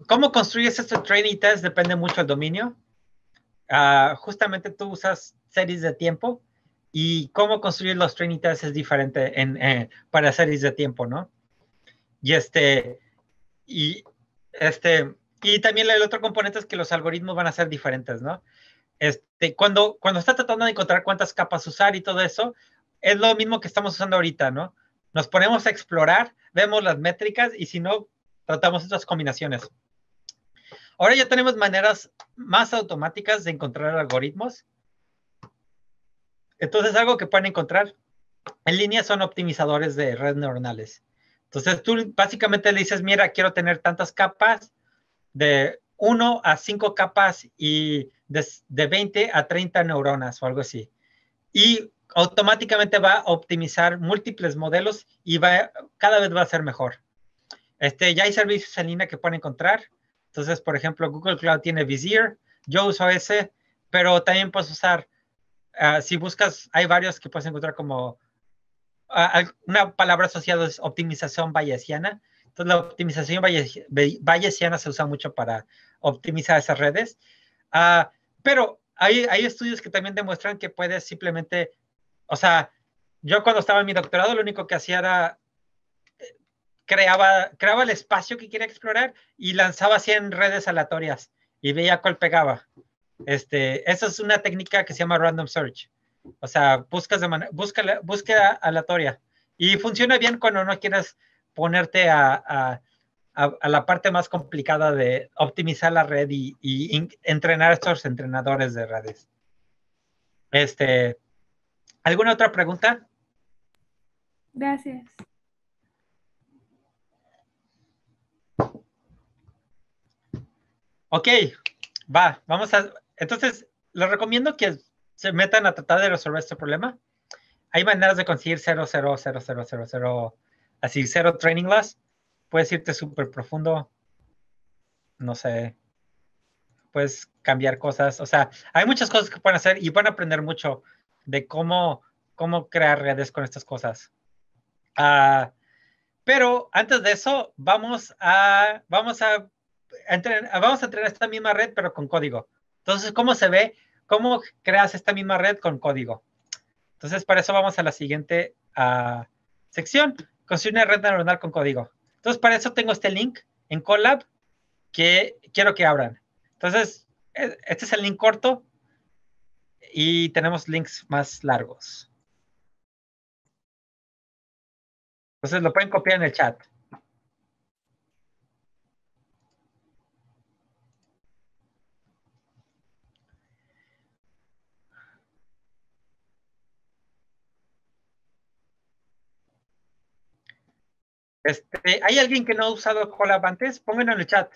Speaker 2: ¿Cómo construyes este training test? Depende mucho del dominio. Justamente tú usas series de tiempo y cómo construir los training tests es diferente para series de tiempo, ¿no? Y también el otro componente es que los algoritmos van a ser diferentes, ¿no? Cuando está tratando de encontrar cuántas capas usar y todo eso, es lo mismo que estamos usando ahorita, ¿no? Nos ponemos a explorar, vemos las métricas y si no, tratamos otras combinaciones. Ahora ya tenemos maneras más automáticas de encontrar algoritmos. Entonces, algo que pueden encontrar en línea son optimizadores de redes neuronales. Entonces, tú básicamente le dices, mira, quiero tener tantas capas, de 1 a 5 capas y de 20 a 30 neuronas o algo así. Y automáticamente va a optimizar múltiples modelos y cada vez va a ser mejor. Ya hay servicios en línea que pueden encontrar. Entonces, por ejemplo, Google Cloud tiene Vizier. Yo uso ese, pero también puedes usar, si buscas, hay varios que puedes encontrar como una palabra asociada es optimización bayesiana. Entonces, la optimización bayesiana se usa mucho para optimizar esas redes. Pero hay estudios que también demuestran que puedes simplemente, o sea, yo cuando estaba en mi doctorado, lo único que hacía era creaba el espacio que quería explorar y lanzaba 100 redes aleatorias y veía cuál pegaba. Esa es una técnica que se llama random search. O sea, búsqueda aleatoria. Y funciona bien cuando no quieres ponerte a la parte más complicada de optimizar la red y entrenar a estos entrenadores de redes. ¿Alguna otra pregunta?
Speaker 10: Gracias.
Speaker 2: Ok, va, vamos a... Entonces, les recomiendo que se metan a tratar de resolver este problema. Hay maneras de conseguir 0, 0, 0, 0, 0, 0, así, 0 training loss. Puedes irte súper profundo, no sé, puedes cambiar cosas. O sea, hay muchas cosas que pueden hacer y pueden aprender mucho de cómo crear redes con estas cosas. Pero antes de eso, vamos a entrenar esta misma red, pero con código. Entonces, ¿cómo se ve? ¿Cómo creas esta misma red con código? Entonces, para eso vamos a la siguiente sección. Construir una red neuronal con código. Entonces, para eso tengo este link en Colab que quiero que abran. Entonces, este es el link corto y tenemos links más largos. Entonces, lo pueden copiar en el chat. ¿Hay alguien que no ha usado Colab antes? Pónganlo en el chat.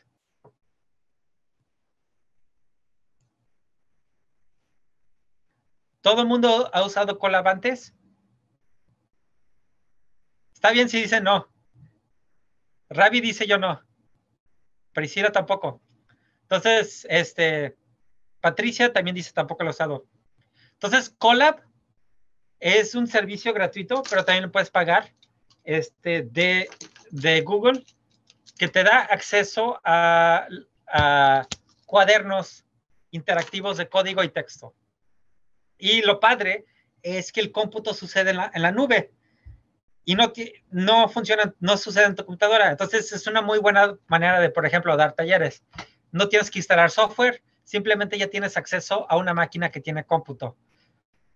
Speaker 2: ¿Todo el mundo ha usado Colab antes? Está bien si dicen no. Ravi dice yo no. Priscila tampoco. Entonces, Patricia también dice tampoco lo ha usado. Entonces, Colab es un servicio gratuito, pero también lo puedes pagar de Google, que te da acceso a cuadernos interactivos de código y texto. Y lo padre es que el cómputo sucede en la nube y no funciona, no sucede en tu computadora. Entonces, es una muy buena manera de, por ejemplo, dar talleres. No tienes que instalar software, simplemente ya tienes acceso a una máquina que tiene cómputo.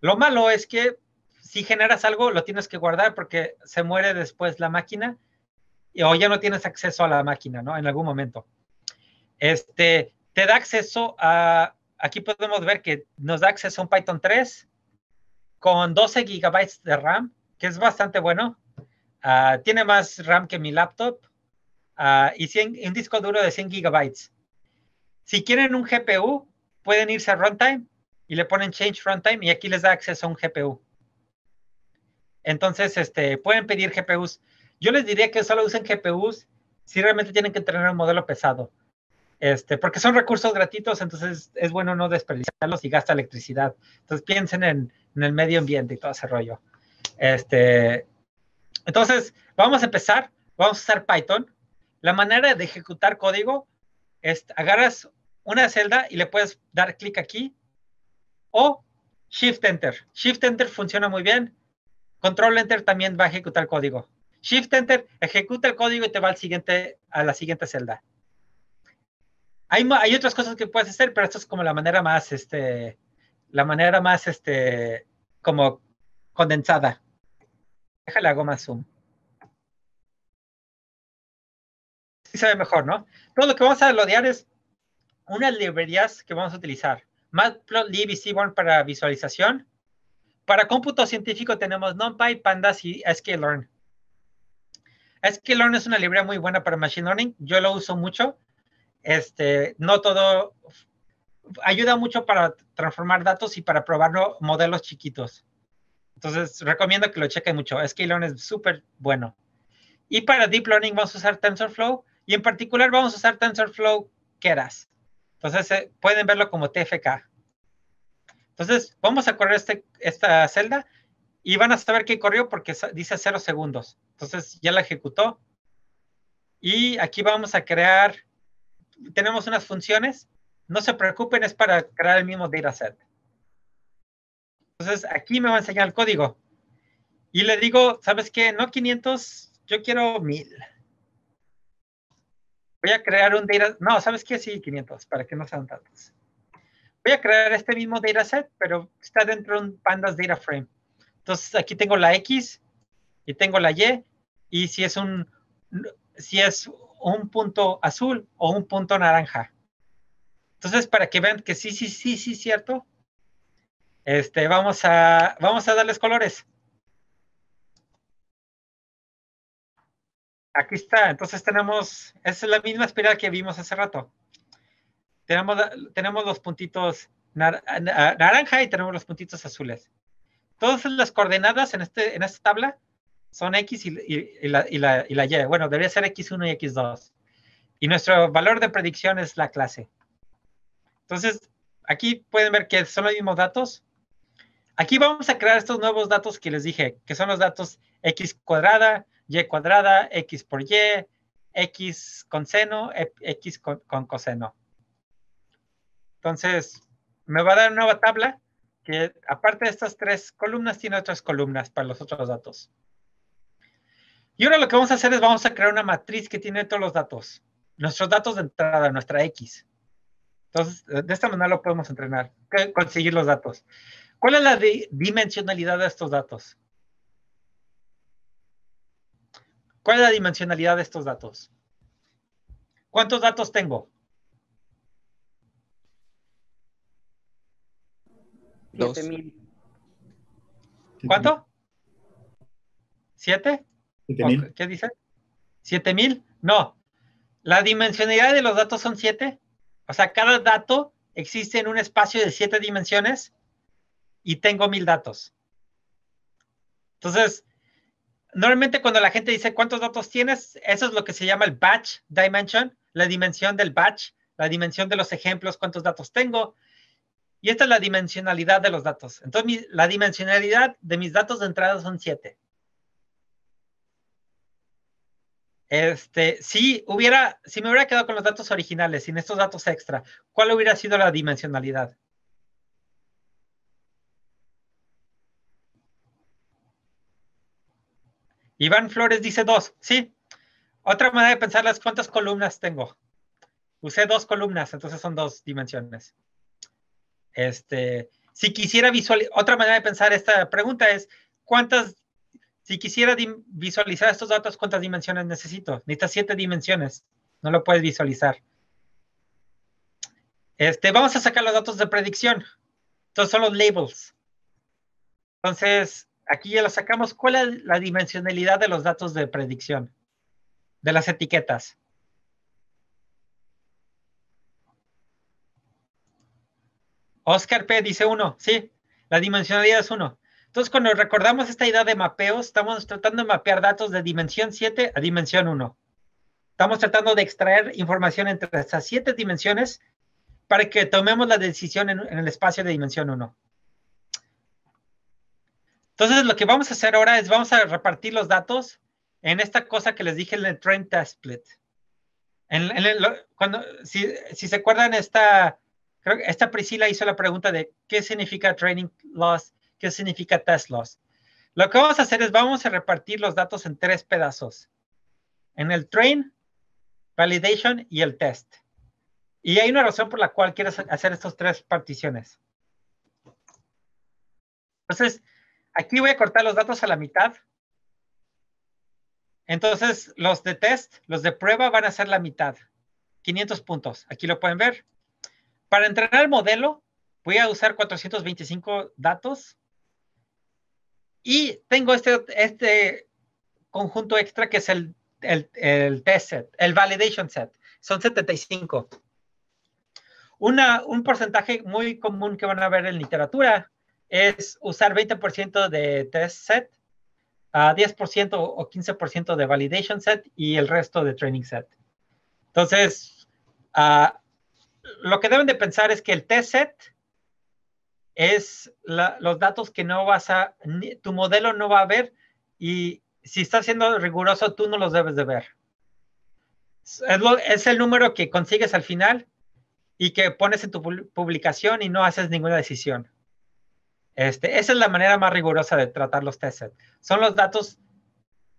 Speaker 2: Lo malo es que si generas algo, lo tienes que guardar porque se muere después la máquina o ya no tienes acceso a la máquina, ¿no? En algún momento. Te da acceso aquí podemos ver que nos da acceso a un Python 3 con 12 gigabytes de RAM, que es bastante bueno. Tiene más RAM que mi laptop y un disco duro de 100 gigabytes. Si quieren un GPU, pueden irse a Runtime y le ponen Change Runtime y aquí les da acceso a un GPU. Entonces, pueden pedir GPUs. Yo les diría que solo usen GPUs si realmente tienen que entrenar un modelo pesado. Porque son recursos gratuitos, entonces es bueno no desperdiciarlos y gasta electricidad. Entonces piensen en el medio ambiente y todo ese rollo. Entonces, vamos a empezar. Vamos a usar Python. La manera de ejecutar código es agarras una celda y le puedes dar clic aquí o Shift Enter. Shift Enter funciona muy bien. Control Enter también va a ejecutar código. Shift Enter ejecuta el código y te va a la siguiente celda. Hay otras cosas que puedes hacer, pero esto es como la manera más, como condensada. Déjale, hago más zoom. Sí se ve mejor, ¿no? Todo lo que vamos a lodear es unas librerías que vamos a utilizar. Matplotlib y Seaborn para visualización. Para cómputo científico tenemos NumPy, Pandas y sklearn. Sklearn es una librería muy buena para Machine Learning. Yo lo uso mucho. No todo... Ayuda mucho para transformar datos y para probar modelos chiquitos. Entonces, recomiendo que lo chequen mucho. Sklearn es súper bueno. Y para Deep Learning vamos a usar TensorFlow. Y en particular vamos a usar TensorFlow Keras. Entonces, pueden verlo como TFK. Entonces, vamos a correr esta celda y van a saber que corrió porque dice 0 segundos. Entonces, ya la ejecutó. Y aquí vamos a crear, tenemos unas funciones. No se preocupen, es para crear el mismo dataset. Entonces, aquí me va a enseñar el código. Y le digo, ¿sabes qué? No 500, yo quiero 1000. Voy a crear un dataset. No, ¿sabes qué? Sí, 500, para que no sean tantos. Voy a crear este mismo dataset, pero está dentro de un Pandas Data Frame. Entonces, aquí tengo la X y tengo la Y si es un punto azul o un punto naranja. Entonces, para que vean que sí, cierto, vamos a darles colores. aquí está. Entonces tenemos, es la misma espiral que vimos hace rato. Tenemos los puntitos naranja y tenemos los puntitos azules. Todas las coordenadas en esta tabla son X y la Y. Bueno, debería ser X1 y X2. Y nuestro valor de predicción es la clase. Entonces, aquí pueden ver que son los mismos datos. Aquí vamos a crear estos nuevos datos que les dije, que son los datos X cuadrada, Y cuadrada, X por Y, X con seno, X con coseno. Entonces, me va a dar una nueva tabla que, aparte de estas 3 columnas, tiene otras columnas para los otros datos. Y ahora lo que vamos a hacer es vamos a crear una matriz que tiene todos los datos. Nuestros datos de entrada, nuestra X. Entonces, de esta manera lo podemos entrenar, conseguir los datos. ¿Cuál es la dimensionalidad de estos datos? ¿Cuál es la dimensionalidad de estos datos? ¿Cuántos datos tengo?
Speaker 1: 7,000.
Speaker 2: ¿Cuánto? ¿7?
Speaker 11: 7,000.
Speaker 2: ¿Qué dice? ¿7,000? No. La dimensionalidad de los datos son 7. O sea, cada dato existe en un espacio de 7 dimensiones y tengo 1000 datos. Entonces, normalmente cuando la gente dice cuántos datos tienes, eso es lo que se llama el batch dimension, la dimensión del batch, la dimensión de los ejemplos, cuántos datos tengo. Y esta es la dimensionalidad de los datos. Entonces, la dimensionalidad de mis datos de entrada son 7. Si me hubiera quedado con los datos originales, sin estos datos extra, ¿cuál hubiera sido la dimensionalidad? Iván Flores dice 2. Sí. Otra manera de pensar es cuántas columnas tengo. Usé 2 columnas, entonces son 2 dimensiones. Si quisiera otra manera de pensar esta pregunta es si quisiera visualizar estos datos, ¿cuántas dimensiones necesito? Necesitas 7 dimensiones. No lo puedes visualizar. Vamos a sacar los datos de predicción. Entonces son los labels. Entonces, aquí ya los sacamos. ¿Cuál es la dimensionalidad de los datos de predicción? De las etiquetas. Oscar P. dice 1. Sí, la dimensionalidad es 1. Entonces, cuando recordamos esta idea de mapeo, estamos tratando de mapear datos de dimensión 7 a dimensión 1. Estamos tratando de extraer información entre estas 7 dimensiones para que tomemos la decisión en el espacio de dimensión 1. Entonces, lo que vamos a hacer ahora es vamos a repartir los datos en esta cosa que les dije en el train test split. Si se acuerdan, creo que esta Priscila hizo la pregunta de qué significa training loss, qué significa test loss. Lo que vamos a hacer es vamos a repartir los datos en 3 pedazos. En el train, validation y el test. Y hay una razón por la cual quiero hacer estas 3 particiones. Entonces, aquí voy a cortar los datos a la mitad. Entonces, los de test, los de prueba van a ser la mitad. 500 puntos. Aquí lo pueden ver. Para entrenar el modelo, voy a usar 425 datos. Y tengo este conjunto extra que es el test set, el validation set. Son 75. Un porcentaje muy común que van a ver en literatura es usar 20% de test set, 10% o 15% de validation set y el resto de training set. Entonces, lo que deben de pensar es que el test set es los datos que tu modelo no va a ver, y si estás siendo riguroso, tú no los debes de ver. Es el número que consigues al final y que pones en tu publicación y no haces ninguna decisión. Esa es la manera más rigurosa de tratar los test set. Son los datos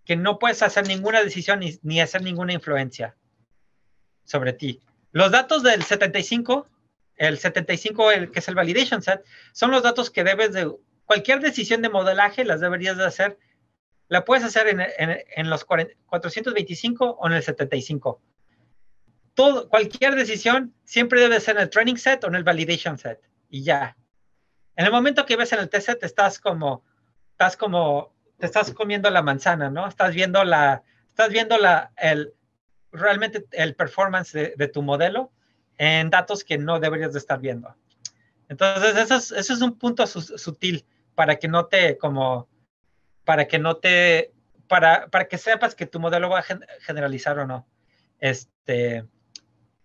Speaker 2: que no puedes hacer ninguna decisión ni hacer ninguna influencia sobre ti. Los datos del 75, que es el validation set, son los datos que cualquier decisión de modelaje las deberías de hacer. La puedes hacer en los 425 o en el 75. Cualquier decisión siempre debe ser en el training set o en el validation set. Y ya. En el momento que ves en el test set, te estás comiendo la manzana, ¿no? Estás estás viendo realmente el performance de tu modelo en datos que no deberías de estar viendo. Entonces, eso es un punto sutil para que no te, para que sepas que tu modelo va a generalizar o no.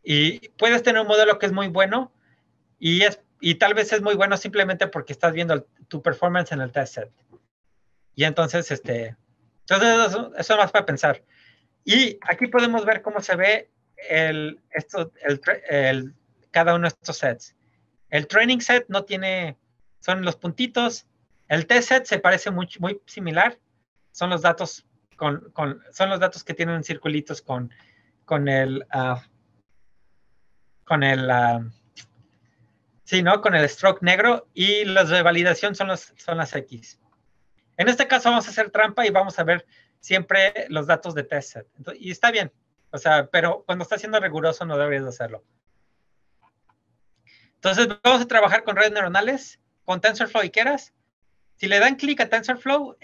Speaker 2: Y puedes tener un modelo que es muy bueno y tal vez es muy bueno simplemente porque estás viendo tu performance en el test set. Y entonces, eso es más para pensar. Y aquí podemos ver cómo se ve cada uno de estos sets. El training set no tiene, son los puntitos. El test set se parece muy similar. Son los datos son los datos que tienen circulitos con el stroke negro, y los de validación son las X. En este caso vamos a hacer trampa y vamos a ver siempre los datos de test set. Entonces, y está bien, pero cuando está siendo riguroso no deberías de hacerlo. Entonces vamos a trabajar con redes neuronales, con TensorFlow y Keras. Si le dan clic a TensorFlow,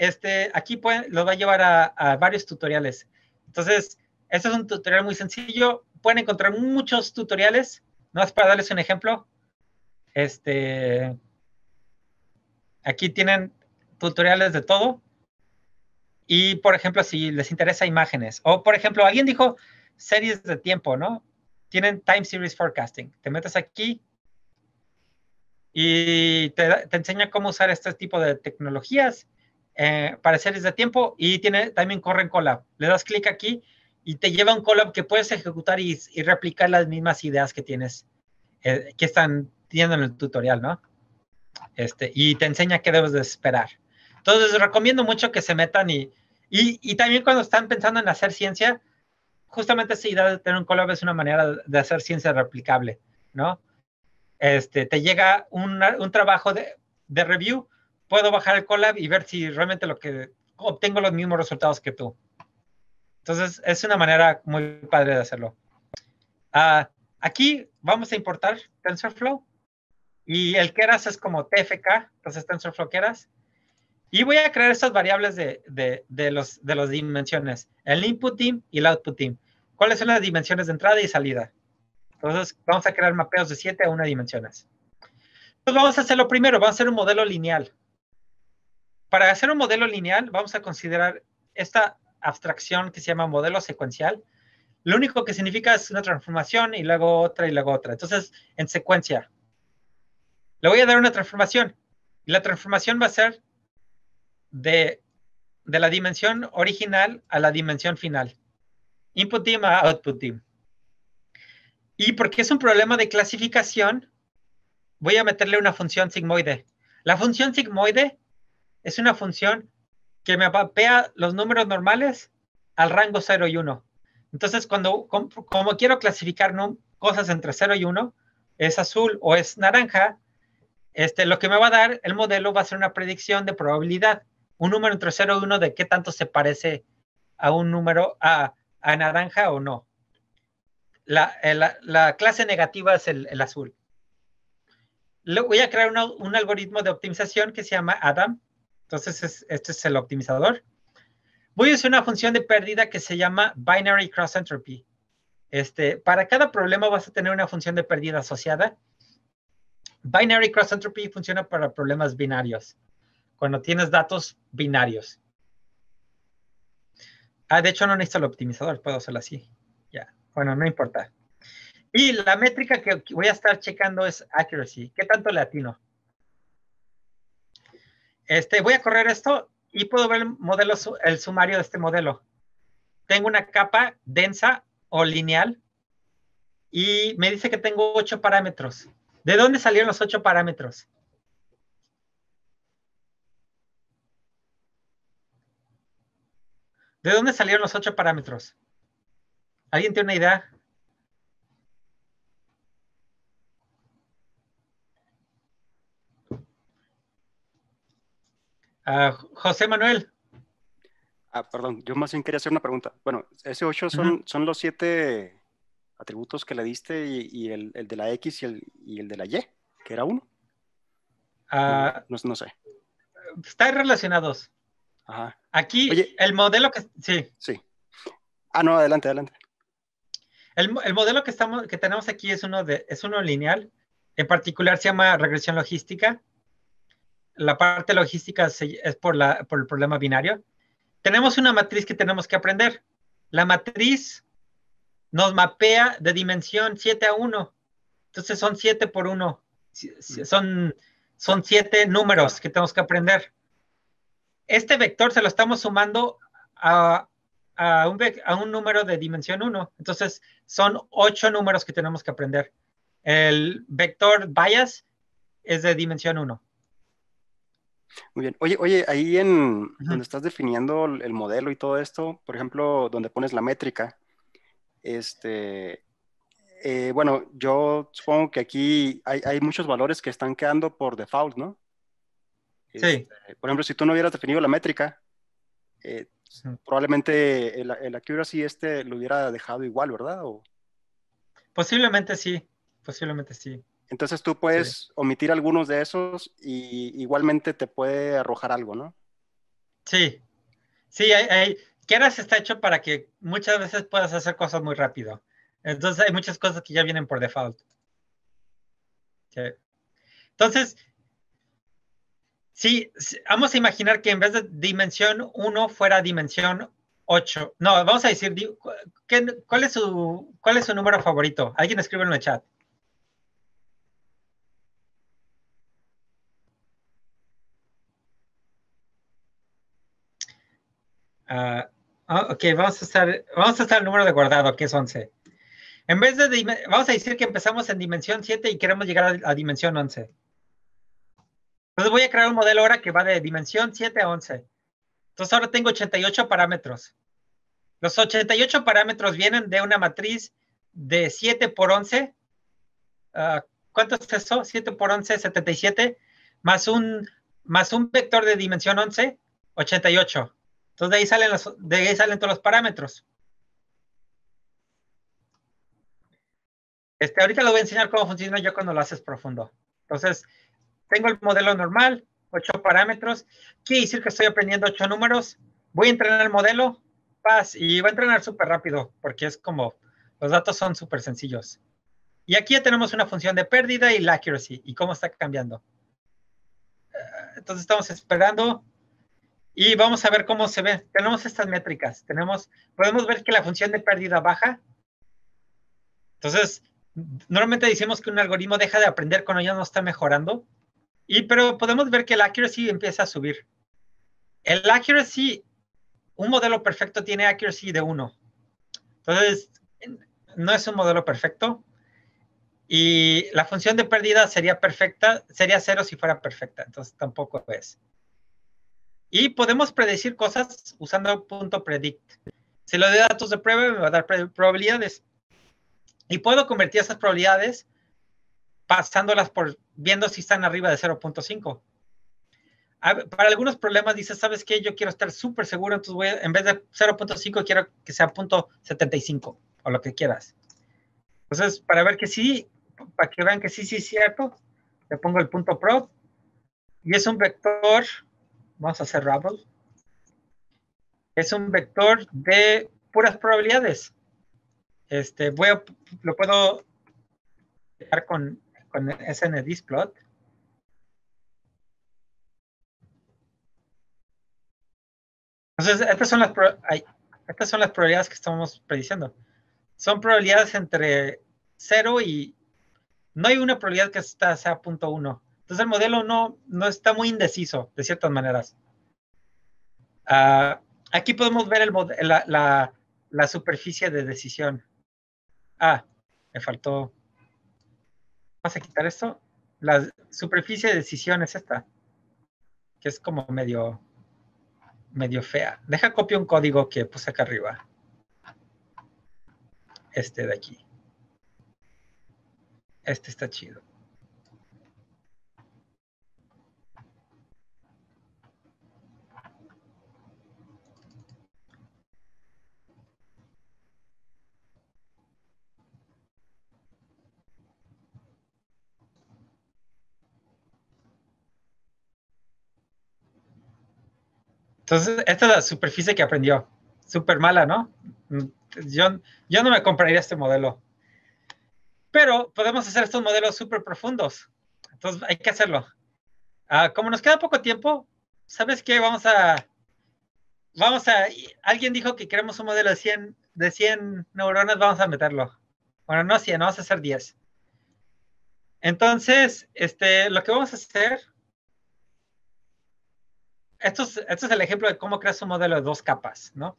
Speaker 2: aquí los va a llevar a varios tutoriales. Entonces, este es un tutorial muy sencillo. Pueden encontrar muchos tutoriales. No es para darles un ejemplo. Aquí tienen tutoriales de todo. Y, por ejemplo, si les interesa imágenes. O, por ejemplo, alguien dijo series de tiempo, ¿no? Tienen Time Series Forecasting. Te metes aquí y te enseña cómo usar este tipo de tecnologías para series de tiempo, y también corre en Colab. Le das clic aquí y te lleva a un Colab que puedes ejecutar y replicar las mismas ideas que tienes, que están teniendo en el tutorial, ¿no? Y te enseña qué debes de esperar. Entonces, recomiendo mucho que se metan y también cuando están pensando en hacer ciencia, justamente esa idea de tener un Colab es una manera de hacer ciencia replicable, ¿no? Te llega un trabajo de review, puedo bajar el Colab y ver si realmente obtengo los mismos resultados que tú. Entonces, es una manera muy padre de hacerlo. Aquí vamos a importar TensorFlow, y el Keras es como TFK, entonces TensorFlow Keras. Y voy a crear estas variables de las dimensiones, el input dim y el output dim. ¿Cuáles son las dimensiones de entrada y salida? Entonces, vamos a crear mapeos de 7 a 1 dimensiones. Pues vamos a hacerlo primero, vamos a hacer un modelo lineal. Para hacer un modelo lineal, vamos a considerar esta abstracción que se llama modelo secuencial. Lo único que significa es una transformación y luego otra y luego otra. Entonces, en secuencia. Le voy a dar una transformación. Y la transformación va a ser de la dimensión original a la dimensión final. Input dim a output dim. Y porque es un problema de clasificación, voy a meterle una función sigmoide. La función sigmoide es una función que me mapea los números normales al rango 0 y 1. Entonces, como quiero clasificar cosas entre 0 y 1, es azul o es naranja, lo que me va a dar el modelo va a ser una predicción de probabilidad. Un número entre 0 y 1 de qué tanto se parece a un número a naranja o no. La clase negativa es el azul. Voy a crear un algoritmo de optimización que se llama Adam. Entonces, este es el optimizador. Voy a usar una función de pérdida que se llama Binary Cross Entropy. Para cada problema vas a tener una función de pérdida asociada. Binary Cross Entropy funciona para problemas binarios, cuando tienes datos binarios. De hecho, no necesito el optimizador, puedo hacerlo así. Ya, bueno, no importa. Y la métrica que voy a estar checando es accuracy. ¿Qué tanto le atino? Voy a correr esto y puedo ver el sumario de este modelo. Tengo una capa densa o lineal y me dice que tengo 8 parámetros. ¿De dónde salieron los 8 parámetros? ¿De dónde salieron los 8 parámetros? ¿Alguien tiene una idea? José Manuel.
Speaker 4: Perdón, yo más bien quería hacer una pregunta. Bueno, ese 8 son los 7 atributos que le diste y el de la X y el de la Y, que era 1. No sé.
Speaker 2: Están relacionados.
Speaker 4: Ajá.
Speaker 2: Aquí, oye, el modelo que... Sí.
Speaker 4: Sí. No, adelante, adelante.
Speaker 2: El modelo que tenemos aquí es uno lineal. En particular se llama regresión logística. La parte logística es por el problema binario. Tenemos una matriz que tenemos que aprender. La matriz nos mapea de dimensión 7 a 1. Entonces son 7 por 1. Son 7 números que tenemos que aprender. Este vector se lo estamos sumando a un número de dimensión 1. Entonces son 8 números que tenemos que aprender. El vector bias es de dimensión 1.
Speaker 4: Muy bien. Oye, ahí donde estás definiendo el modelo y todo esto, por ejemplo, donde pones la métrica, bueno, yo supongo que aquí hay muchos valores que están quedando por default, ¿no?
Speaker 2: Sí.
Speaker 4: Por ejemplo, si tú no hubieras definido la métrica, probablemente el accuracy lo hubiera dejado igual, ¿verdad?
Speaker 2: Posiblemente sí, posiblemente sí.
Speaker 4: Entonces tú puedes omitir algunos de esos y igualmente te puede arrojar algo, ¿no?
Speaker 2: Sí, sí, Keras está hecho para que muchas veces puedas hacer cosas muy rápido. Entonces hay muchas cosas que ya vienen por default. Okay. Entonces, sí, vamos a imaginar que en vez de dimensión 1 fuera dimensión 8. No, vamos a decir, ¿cuál es su número favorito? Alguien escribe en el chat. Ok, vamos a usar el número de guardado, que es 11. En vez de, vamos a decir que empezamos en dimensión 7 y queremos llegar a dimensión 11. Entonces voy a crear un modelo ahora que va de dimensión 7 a 11. Entonces ahora tengo 88 parámetros. Los 88 parámetros vienen de una matriz de 7 por 11. ¿Cuánto es eso? 7 por 11, 77. Más un vector de dimensión 11, 88. Entonces de ahí salen todos los parámetros. Ahorita les voy a enseñar cómo funciona yo cuando lo haces profundo. Entonces, tengo el modelo normal, 8 parámetros. Quiere decir que estoy aprendiendo 8 números. Voy a entrenar el modelo, y va a entrenar súper rápido, porque es como, los datos son súper sencillos. Y aquí ya tenemos una función de pérdida y la accuracy, y cómo está cambiando. Entonces estamos esperando, y vamos a ver cómo se ve. Tenemos estas métricas. Podemos ver que la función de pérdida baja. Entonces, normalmente decimos que un algoritmo deja de aprender cuando ya no está mejorando, pero podemos ver que el accuracy empieza a subir. El accuracy, un modelo perfecto tiene accuracy de 1. Entonces, no es un modelo perfecto. Y la función de pérdida sería perfecta, sería 0 si fuera perfecta. Entonces, tampoco es. Y podemos predecir cosas usando .predict. Si le doy datos de prueba, me va a dar probabilidades. Y puedo convertir esas probabilidades pasándolas viendo si están arriba de 0.5. Para algunos problemas dices, ¿sabes qué? Yo quiero estar súper seguro, entonces en vez de 0.5 quiero que sea 0.75 o lo que quieras. Entonces, para ver que sí, para que vean que sí es cierto, le pongo el .prod y es un vector, vamos a hacer Rabble, es un vector de puras probabilidades. Lo puedo dejar con SNDisplot. Entonces, estas son las probabilidades que estamos prediciendo. Son probabilidades entre 0 y... No hay una probabilidad que sea 0.1. Entonces, el modelo no está muy indeciso, de ciertas maneras. Aquí podemos ver la superficie de decisión. Me faltó... Vamos a quitar esto. La superficie de decisión es esta, que es como medio fea. Deja copio un código que puse acá arriba. De aquí. Está chido. Entonces, esta es la superficie que aprendió. Súper mala, ¿no? yo no me compraría este modelo. Pero podemos hacer estos modelos súper profundos. Entonces hay que hacerlo. Como nos queda poco tiempo, ¿sabes qué? Alguien dijo que queremos un modelo de 100 neuronas, vamos a meterlo. Bueno, no 100, vamos a hacer 10. Entonces, lo que vamos a hacer, esto es el ejemplo de cómo creas un modelo de 2 capas, ¿no?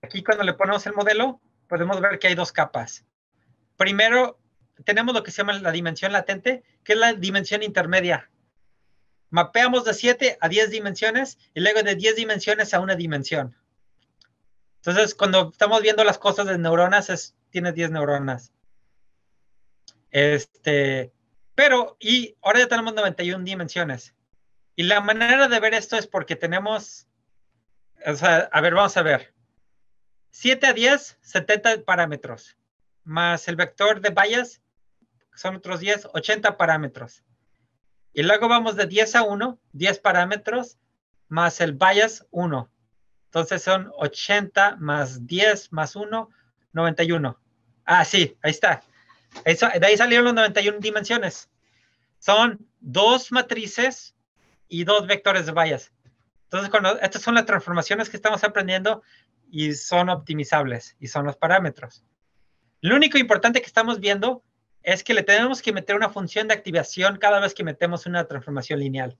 Speaker 2: Aquí cuando le ponemos el modelo, podemos ver que hay 2 capas. Primero, tenemos lo que se llama la dimensión latente, que es la dimensión intermedia. Mapeamos de 7 a 10 dimensiones y luego de 10 dimensiones a 1 dimensión. Entonces, cuando estamos viendo las cosas de neuronas, tiene 10 neuronas. Y ahora ya tenemos 91 dimensiones. Y la manera de ver esto es porque tenemos, vamos a ver. 7 a 10, 70 parámetros. Más el vector de Bayes, son otros 10, 80 parámetros. Y luego vamos de 10 a 1, 10 parámetros, más el Bayes 1. Entonces son 80 más 10 más 1, 91. Sí, ahí está. De ahí salieron las 91 dimensiones. Son 2 matrices y 2 vectores de Bayes. Entonces, estas son las transformaciones que estamos aprendiendo y son optimizables y son los parámetros. Lo único importante que estamos viendo es que le tenemos que meter una función de activación cada vez que metemos una transformación lineal.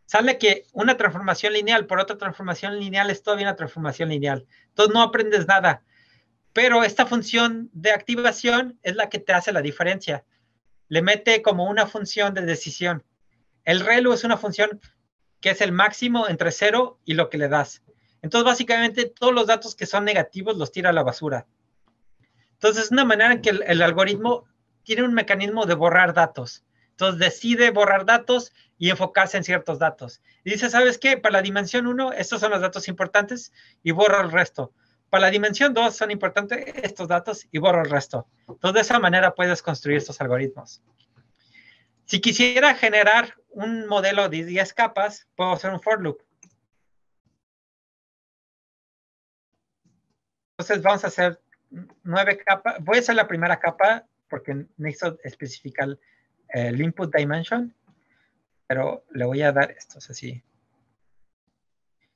Speaker 2: Sale que una transformación lineal por otra transformación lineal es todavía una transformación lineal. Entonces no aprendes nada. Pero esta función de activación es la que te hace la diferencia. Le mete como una función de decisión. El ReLU es una función que es el máximo entre 0 y lo que le das. Entonces básicamente todos los datos que son negativos los tira a la basura. Entonces es una manera en que el algoritmo tiene un mecanismo de borrar datos. Entonces decide borrar datos y enfocarse en ciertos datos. Y dice, ¿sabes qué? Para la dimensión 1, estos son los datos importantes y borro el resto. Para la dimensión 2 son importantes estos datos y borro el resto. Entonces de esa manera puedes construir estos algoritmos. Si quisiera generar un modelo de 10 capas, puedo hacer un for loop. Entonces vamos a hacer 9 capas. Voy a hacer la primera capa porque necesito especificar el input dimension, pero le voy a dar estos así.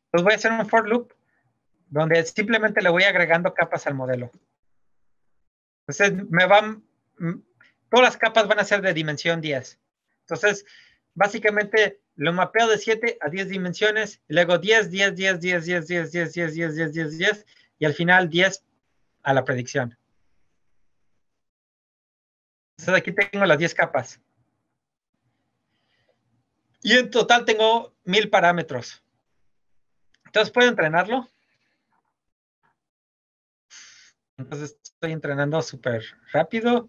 Speaker 2: Entonces voy a hacer un for loop donde simplemente le voy agregando capas al modelo. Entonces todas las capas van a ser de dimensión 10. Entonces, básicamente lo mapeo de 7 a 10 dimensiones, y luego 10, 10, 10, 10, 10, 10, 10, 10, 10, 10, 10, 10, y al final 10 a la predicción. Entonces aquí tengo las 10 capas. Y en total tengo 1000 parámetros. Entonces, ¿puedo entrenarlo? Entonces estoy entrenando súper rápido.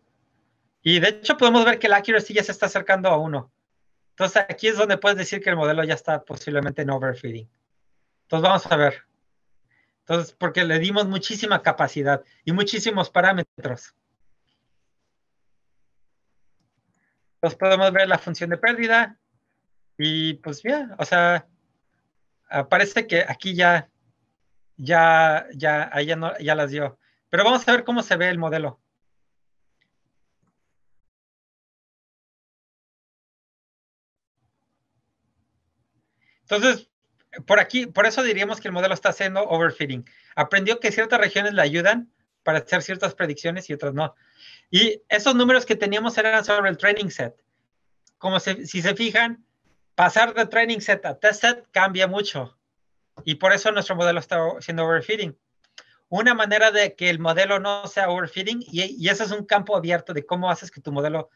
Speaker 2: Y de hecho podemos ver que la accuracy ya se está acercando a 1. Entonces aquí es donde puedes decir que el modelo ya está posiblemente en overfitting. Entonces vamos a ver. Entonces, porque le dimos muchísima capacidad y muchísimos parámetros. Entonces podemos ver la función de pérdida. Y pues bien, o sea, parece que aquí ya las dio. Pero vamos a ver cómo se ve el modelo. Entonces, por eso diríamos que el modelo está haciendo overfitting. Aprendió que ciertas regiones le ayudan para hacer ciertas predicciones y otras no. Y esos números que teníamos eran sobre el training set. Como si se fijan, pasar de training set a test set cambia mucho. Y por eso nuestro modelo está siendo overfitting. Una manera de que el modelo no sea overfitting, y eso es un campo abierto de cómo haces que tu modelo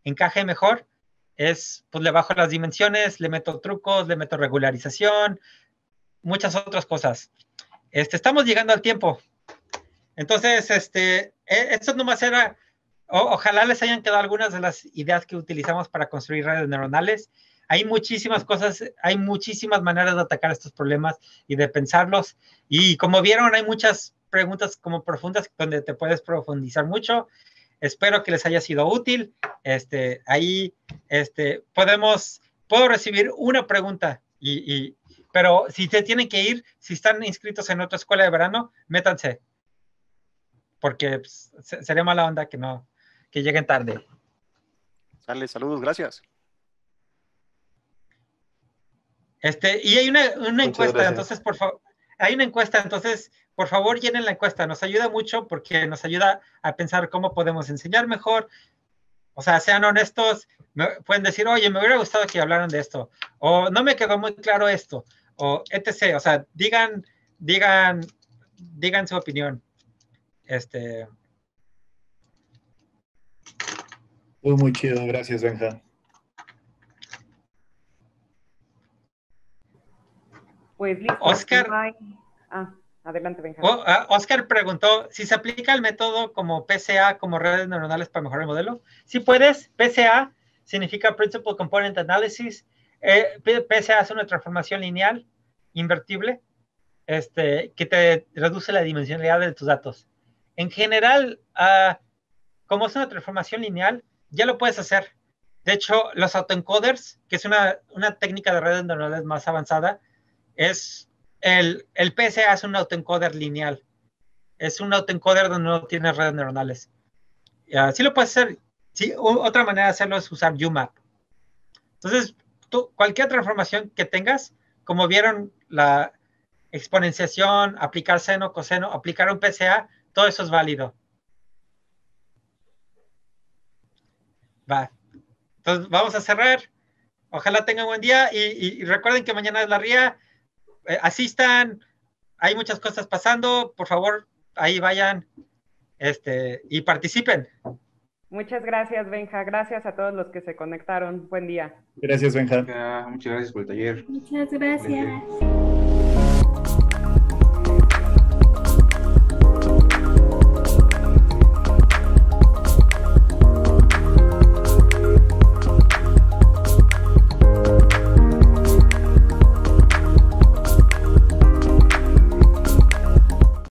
Speaker 2: encaje mejor, es, pues le bajo las dimensiones, le meto trucos, le meto regularización, muchas otras cosas. Estamos llegando al tiempo. Entonces, esto nomás era, ojalá les hayan quedado algunas de las ideas que utilizamos para construir redes neuronales. Hay muchísimas cosas, hay muchísimas maneras de atacar estos problemas y de pensarlos. Y como vieron, hay muchas preguntas como profundas donde te puedes profundizar mucho. Espero que les haya sido útil. Puedo recibir una pregunta y pero si se tienen que ir, si están inscritos en otra escuela de verano, métanse. Porque pues, sería mala onda que lleguen tarde.
Speaker 4: Sale, saludos, gracias.
Speaker 2: Y hay una encuesta,
Speaker 8: gracias.
Speaker 2: entonces, por favor, hay una encuesta, entonces, por favor, llenen la encuesta. Nos ayuda mucho porque nos ayuda a pensar cómo podemos enseñar mejor. O sea, sean honestos, pueden decir, oye, me hubiera gustado que hablaran de esto, o no me quedó muy claro esto, o etc. O sea, digan su opinión.
Speaker 11: Muy chido, gracias, Benja.
Speaker 1: Pues listo.
Speaker 2: Oscar.
Speaker 1: Adelante, Benja.
Speaker 2: Oscar preguntó si se aplica el método como PCA, como redes neuronales para mejorar el modelo. Sí puedes. PCA significa Principal Component Analysis. PCA es una transformación lineal invertible que te reduce la dimensionalidad de tus datos. En general, como es una transformación lineal, ya lo puedes hacer. De hecho, los autoencoders, que es una técnica de redes neuronales más avanzada, es el PSA es un autoencoder lineal. Es un autoencoder donde no tiene redes neuronales. Sí lo puedes hacer. Sí, otra manera de hacerlo es usar UMAP. Entonces, cualquier transformación que tengas, como vieron la exponenciación, aplicar seno, coseno, aplicar un PSA, todo eso es válido. Va. Entonces, vamos a cerrar. Ojalá tengan buen día y recuerden que mañana es la RIA. Asistan, hay muchas cosas pasando, por favor, ahí vayan y participen.
Speaker 1: Muchas gracias, Benja. Gracias a todos los que se conectaron. Buen día.
Speaker 11: Gracias, Benja.
Speaker 6: Muchas gracias por el taller.
Speaker 10: Muchas gracias.